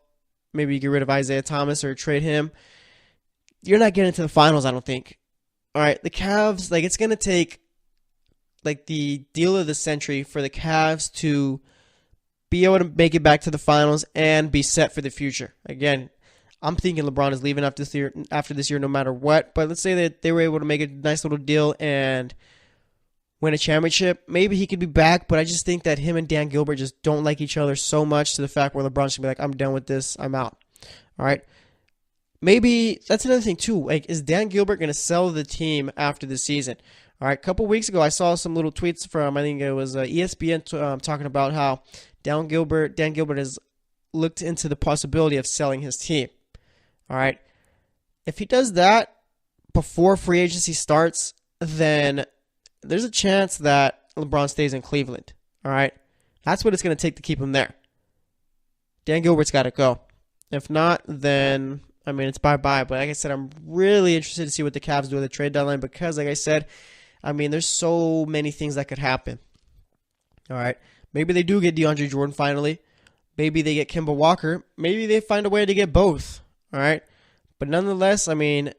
maybe you get rid of Isaiah Thomas or trade him, you're not getting to the finals, I don't think. All right, the Cavs, it's going to take the deal of the century for the Cavs to be able to make it back to the finals and be set for the future. Again, I'm thinking LeBron is leaving after this year no matter what, but let's say that they were able to make a nice little deal and win a championship. Maybe he could be back, but I just think that him and Dan Gilbert just don't like each other so much to the fact where LeBron's going to be like, I'm done with this, I'm out. All right. Maybe that's another thing too. Is Dan Gilbert going to sell the team after the season? All right. A couple weeks ago, I saw some little tweets from, I think it was ESPN talking about how Dan Gilbert has looked into the possibility of selling his team. All right. If he does that before free agency starts, then there's a chance that LeBron stays in Cleveland. All right. That's what it's going to take to keep him there. Dan Gilbert's got to go. If not, then, it's bye-bye. But like I said, I'm really interested to see what the Cavs do at the trade deadline because, like I said, there's so many things that could happen. All right. Maybe they do get DeAndre Jordan finally. Maybe they get Kemba Walker. Maybe they find a way to get both. All right. But nonetheless, man,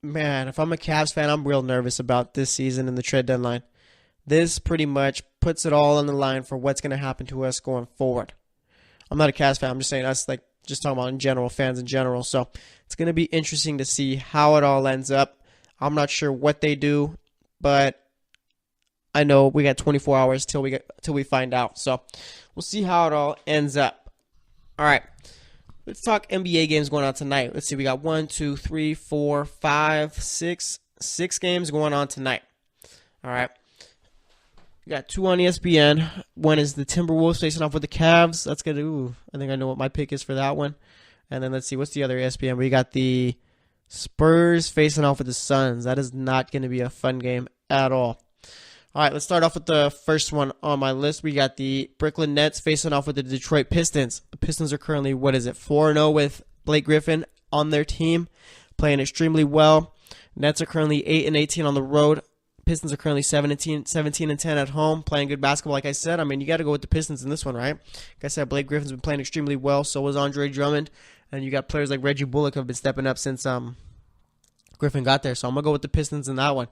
if I'm a Cavs fan, I'm real nervous about this season and the trade deadline. This pretty much puts it all on the line for what's going to happen to us going forward. I'm not a Cavs fan. I'm just saying us, just talking about in general, fans in general. So it's going to be interesting to see how it all ends up. I'm not sure what they do, but I know we got 24 hours till we find out. So we'll see how it all ends up. All right. Let's talk NBA games going on tonight. Let's see. We got 6 games going on tonight. All right. We got 2 on ESPN. One is the Timberwolves facing off with the Cavs. That's good. I think I know what my pick is for that one. And then let's see. What's the other ESPN? We got the Spurs facing off with the Suns. That is not going to be a fun game at all. All right, let's start off with the first one on my list. We got the Brooklyn Nets facing off with the Detroit Pistons. The Pistons are currently, 4-0 with Blake Griffin on their team, playing extremely well. Nets are currently 8-18 on the road. Pistons are currently 17-10 at home, playing good basketball. Like I said, you got to go with the Pistons in this one, right? Like I said, Blake Griffin's been playing extremely well. So was Andre Drummond. And you got players like Reggie Bullock who have been stepping up since Griffin got there. So I'm going to go with the Pistons in that one.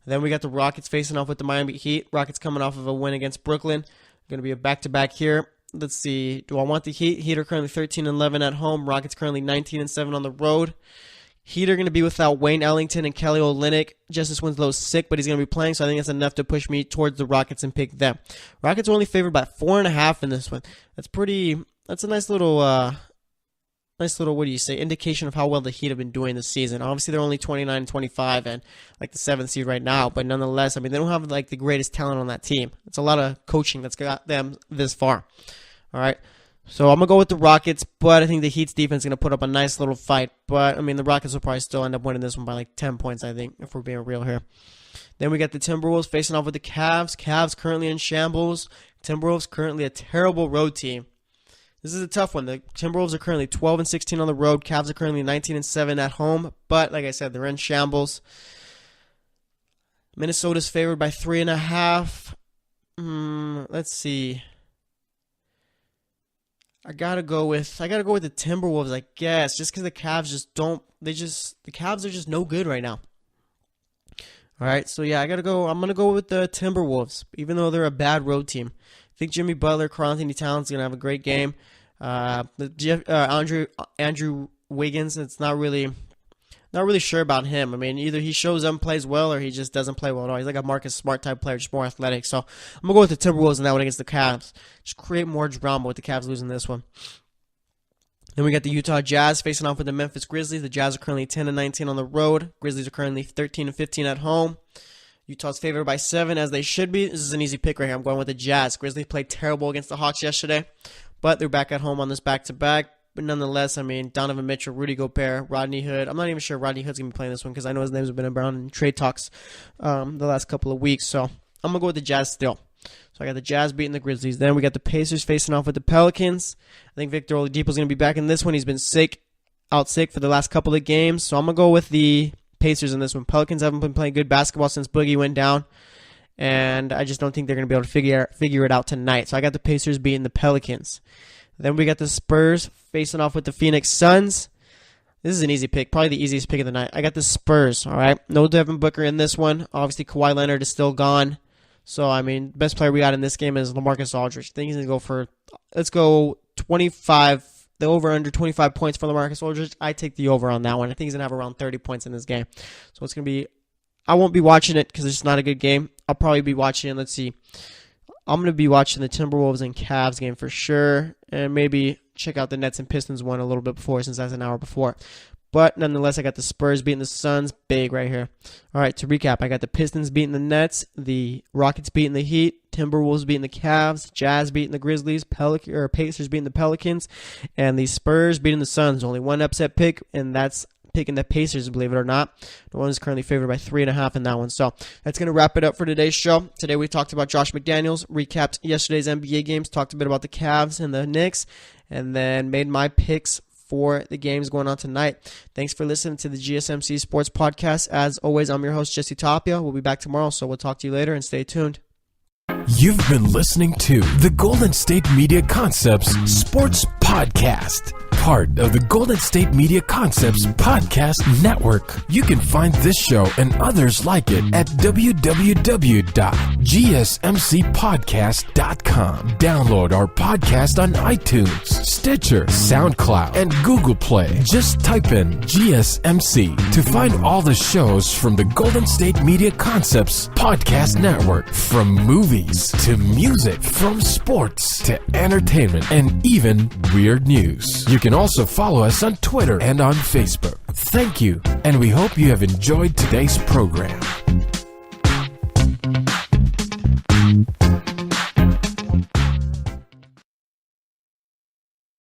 Then we got the Rockets facing off with the Miami Heat. Rockets coming off of a win against Brooklyn. Going to be a back-to-back here. Let's see. Do I want the Heat? Heat are currently 13-11 at home. Rockets currently 19-7 on the road. Heat are going to be without Wayne Ellington and Kelly Olynyk. Justice Winslow's sick, but he's going to be playing, so I think that's enough to push me towards the Rockets and pick them. Rockets are only favored by 4.5 in this one. That's a nice little, indication of how well the Heat have been doing this season. Obviously, they're only 29-25 and the 7th seed right now, but nonetheless, they don't have the greatest talent on that team. It's a lot of coaching that's got them this far. All right. So I'm going to go with the Rockets, but I think the Heat's defense is going to put up a nice little fight. But, the Rockets will probably still end up winning this one by 10 points, I think, if we're being real here. Then we got the Timberwolves facing off with the Cavs. Cavs currently in shambles. Timberwolves currently a terrible road team. This is a tough one. The Timberwolves are currently 12-16 on the road. Cavs are currently 19-7 at home. But, like I said, they're in shambles. Minnesota's favored by 3.5. Let's see. I gotta go with the Timberwolves, I guess, just because the Cavs the Cavs are just no good right now. All right, so yeah, I'm gonna go with the Timberwolves, even though they're a bad road team. I think Jimmy Butler, Karl-Anthony Towns is gonna have a great game. Andrew Wiggins, it's not really sure about him. Either he shows up and plays well, or he just doesn't play well at all. He's like a Marcus Smart type player, just more athletic. So I'm going to go with the Timberwolves in that one against the Cavs. Just create more drama with the Cavs losing this one. Then we got the Utah Jazz facing off with the Memphis Grizzlies. The Jazz are currently 10-19 on the road. Grizzlies are currently 13-15 at home. Utah's favored by 7, as they should be. This is an easy pick right here. I'm going with the Jazz. Grizzlies played terrible against the Hawks yesterday, but they're back at home on this back-to-back. But nonetheless, Donovan Mitchell, Rudy Gobert, Rodney Hood. I'm not even sure Rodney Hood's going to be playing this one because I know his name's been around in trade talks the last couple of weeks. So I'm going to go with the Jazz still. So I got the Jazz beating the Grizzlies. Then we got the Pacers facing off with the Pelicans. I think Victor Oladipo's going to be back in this one. He's been out sick for the last couple of games. So I'm going to go with the Pacers in this one. Pelicans haven't been playing good basketball since Boogie went down. and I just don't think they're going to be able to figure it out tonight. So I got the Pacers beating the Pelicans. Then we got the Spurs facing off with the Phoenix Suns. This is an easy pick, probably the easiest pick of the night. I got the Spurs, all right? No Devin Booker in this one. Obviously, Kawhi Leonard is still gone. So, I mean, best player we got in this game is LaMarcus Aldridge. I think he's going to go for, let's go 25, the over under 25 points for LaMarcus Aldridge. I take the over on that one. I think he's going to have around 30 points in this game. So, it's going to be, I won't be watching it because it's just not a good game. I'll probably be watching, let's see. I'm going to be watching the Timberwolves and Cavs game for sure. And maybe check out the Nets and Pistons one a little bit before, since that's an hour before. But nonetheless, I got the Spurs beating the Suns. Big right here. All right, to recap, I got the Pistons beating the Nets, the Rockets beating the Heat, Timberwolves beating the Cavs, Jazz beating the Grizzlies, Pacers beating the Pelicans, and the Spurs beating the Suns. Only one upset pick, and that's picking the Pacers, believe it or not. The one is currently favored by 3.5 in that one. So that's going to wrap it up for today's show. Today we talked about Josh McDaniels, recapped yesterday's NBA games, talked a bit about the Cavs and the Knicks, and then made my picks for the games going on tonight. Thanks for listening to the GSMC Sports Podcast. As always, I'm your host, Jesse Tapia. We'll be back tomorrow, so we'll talk to you later, and stay tuned.
You've been listening to the Golden State Media Concepts Sports Podcast, part of the Golden State Media Concepts Podcast Network. You can find this show and others like it at www.gsmcpodcast.com. Download our podcast on iTunes, Stitcher, SoundCloud, and Google Play. Just type in GSMC to find all the shows from the Golden State Media Concepts Podcast Network, from movies to music, from sports to entertainment, and even weird news. You can also follow us on Twitter and on Facebook. Thank you, and we hope you have enjoyed today's program.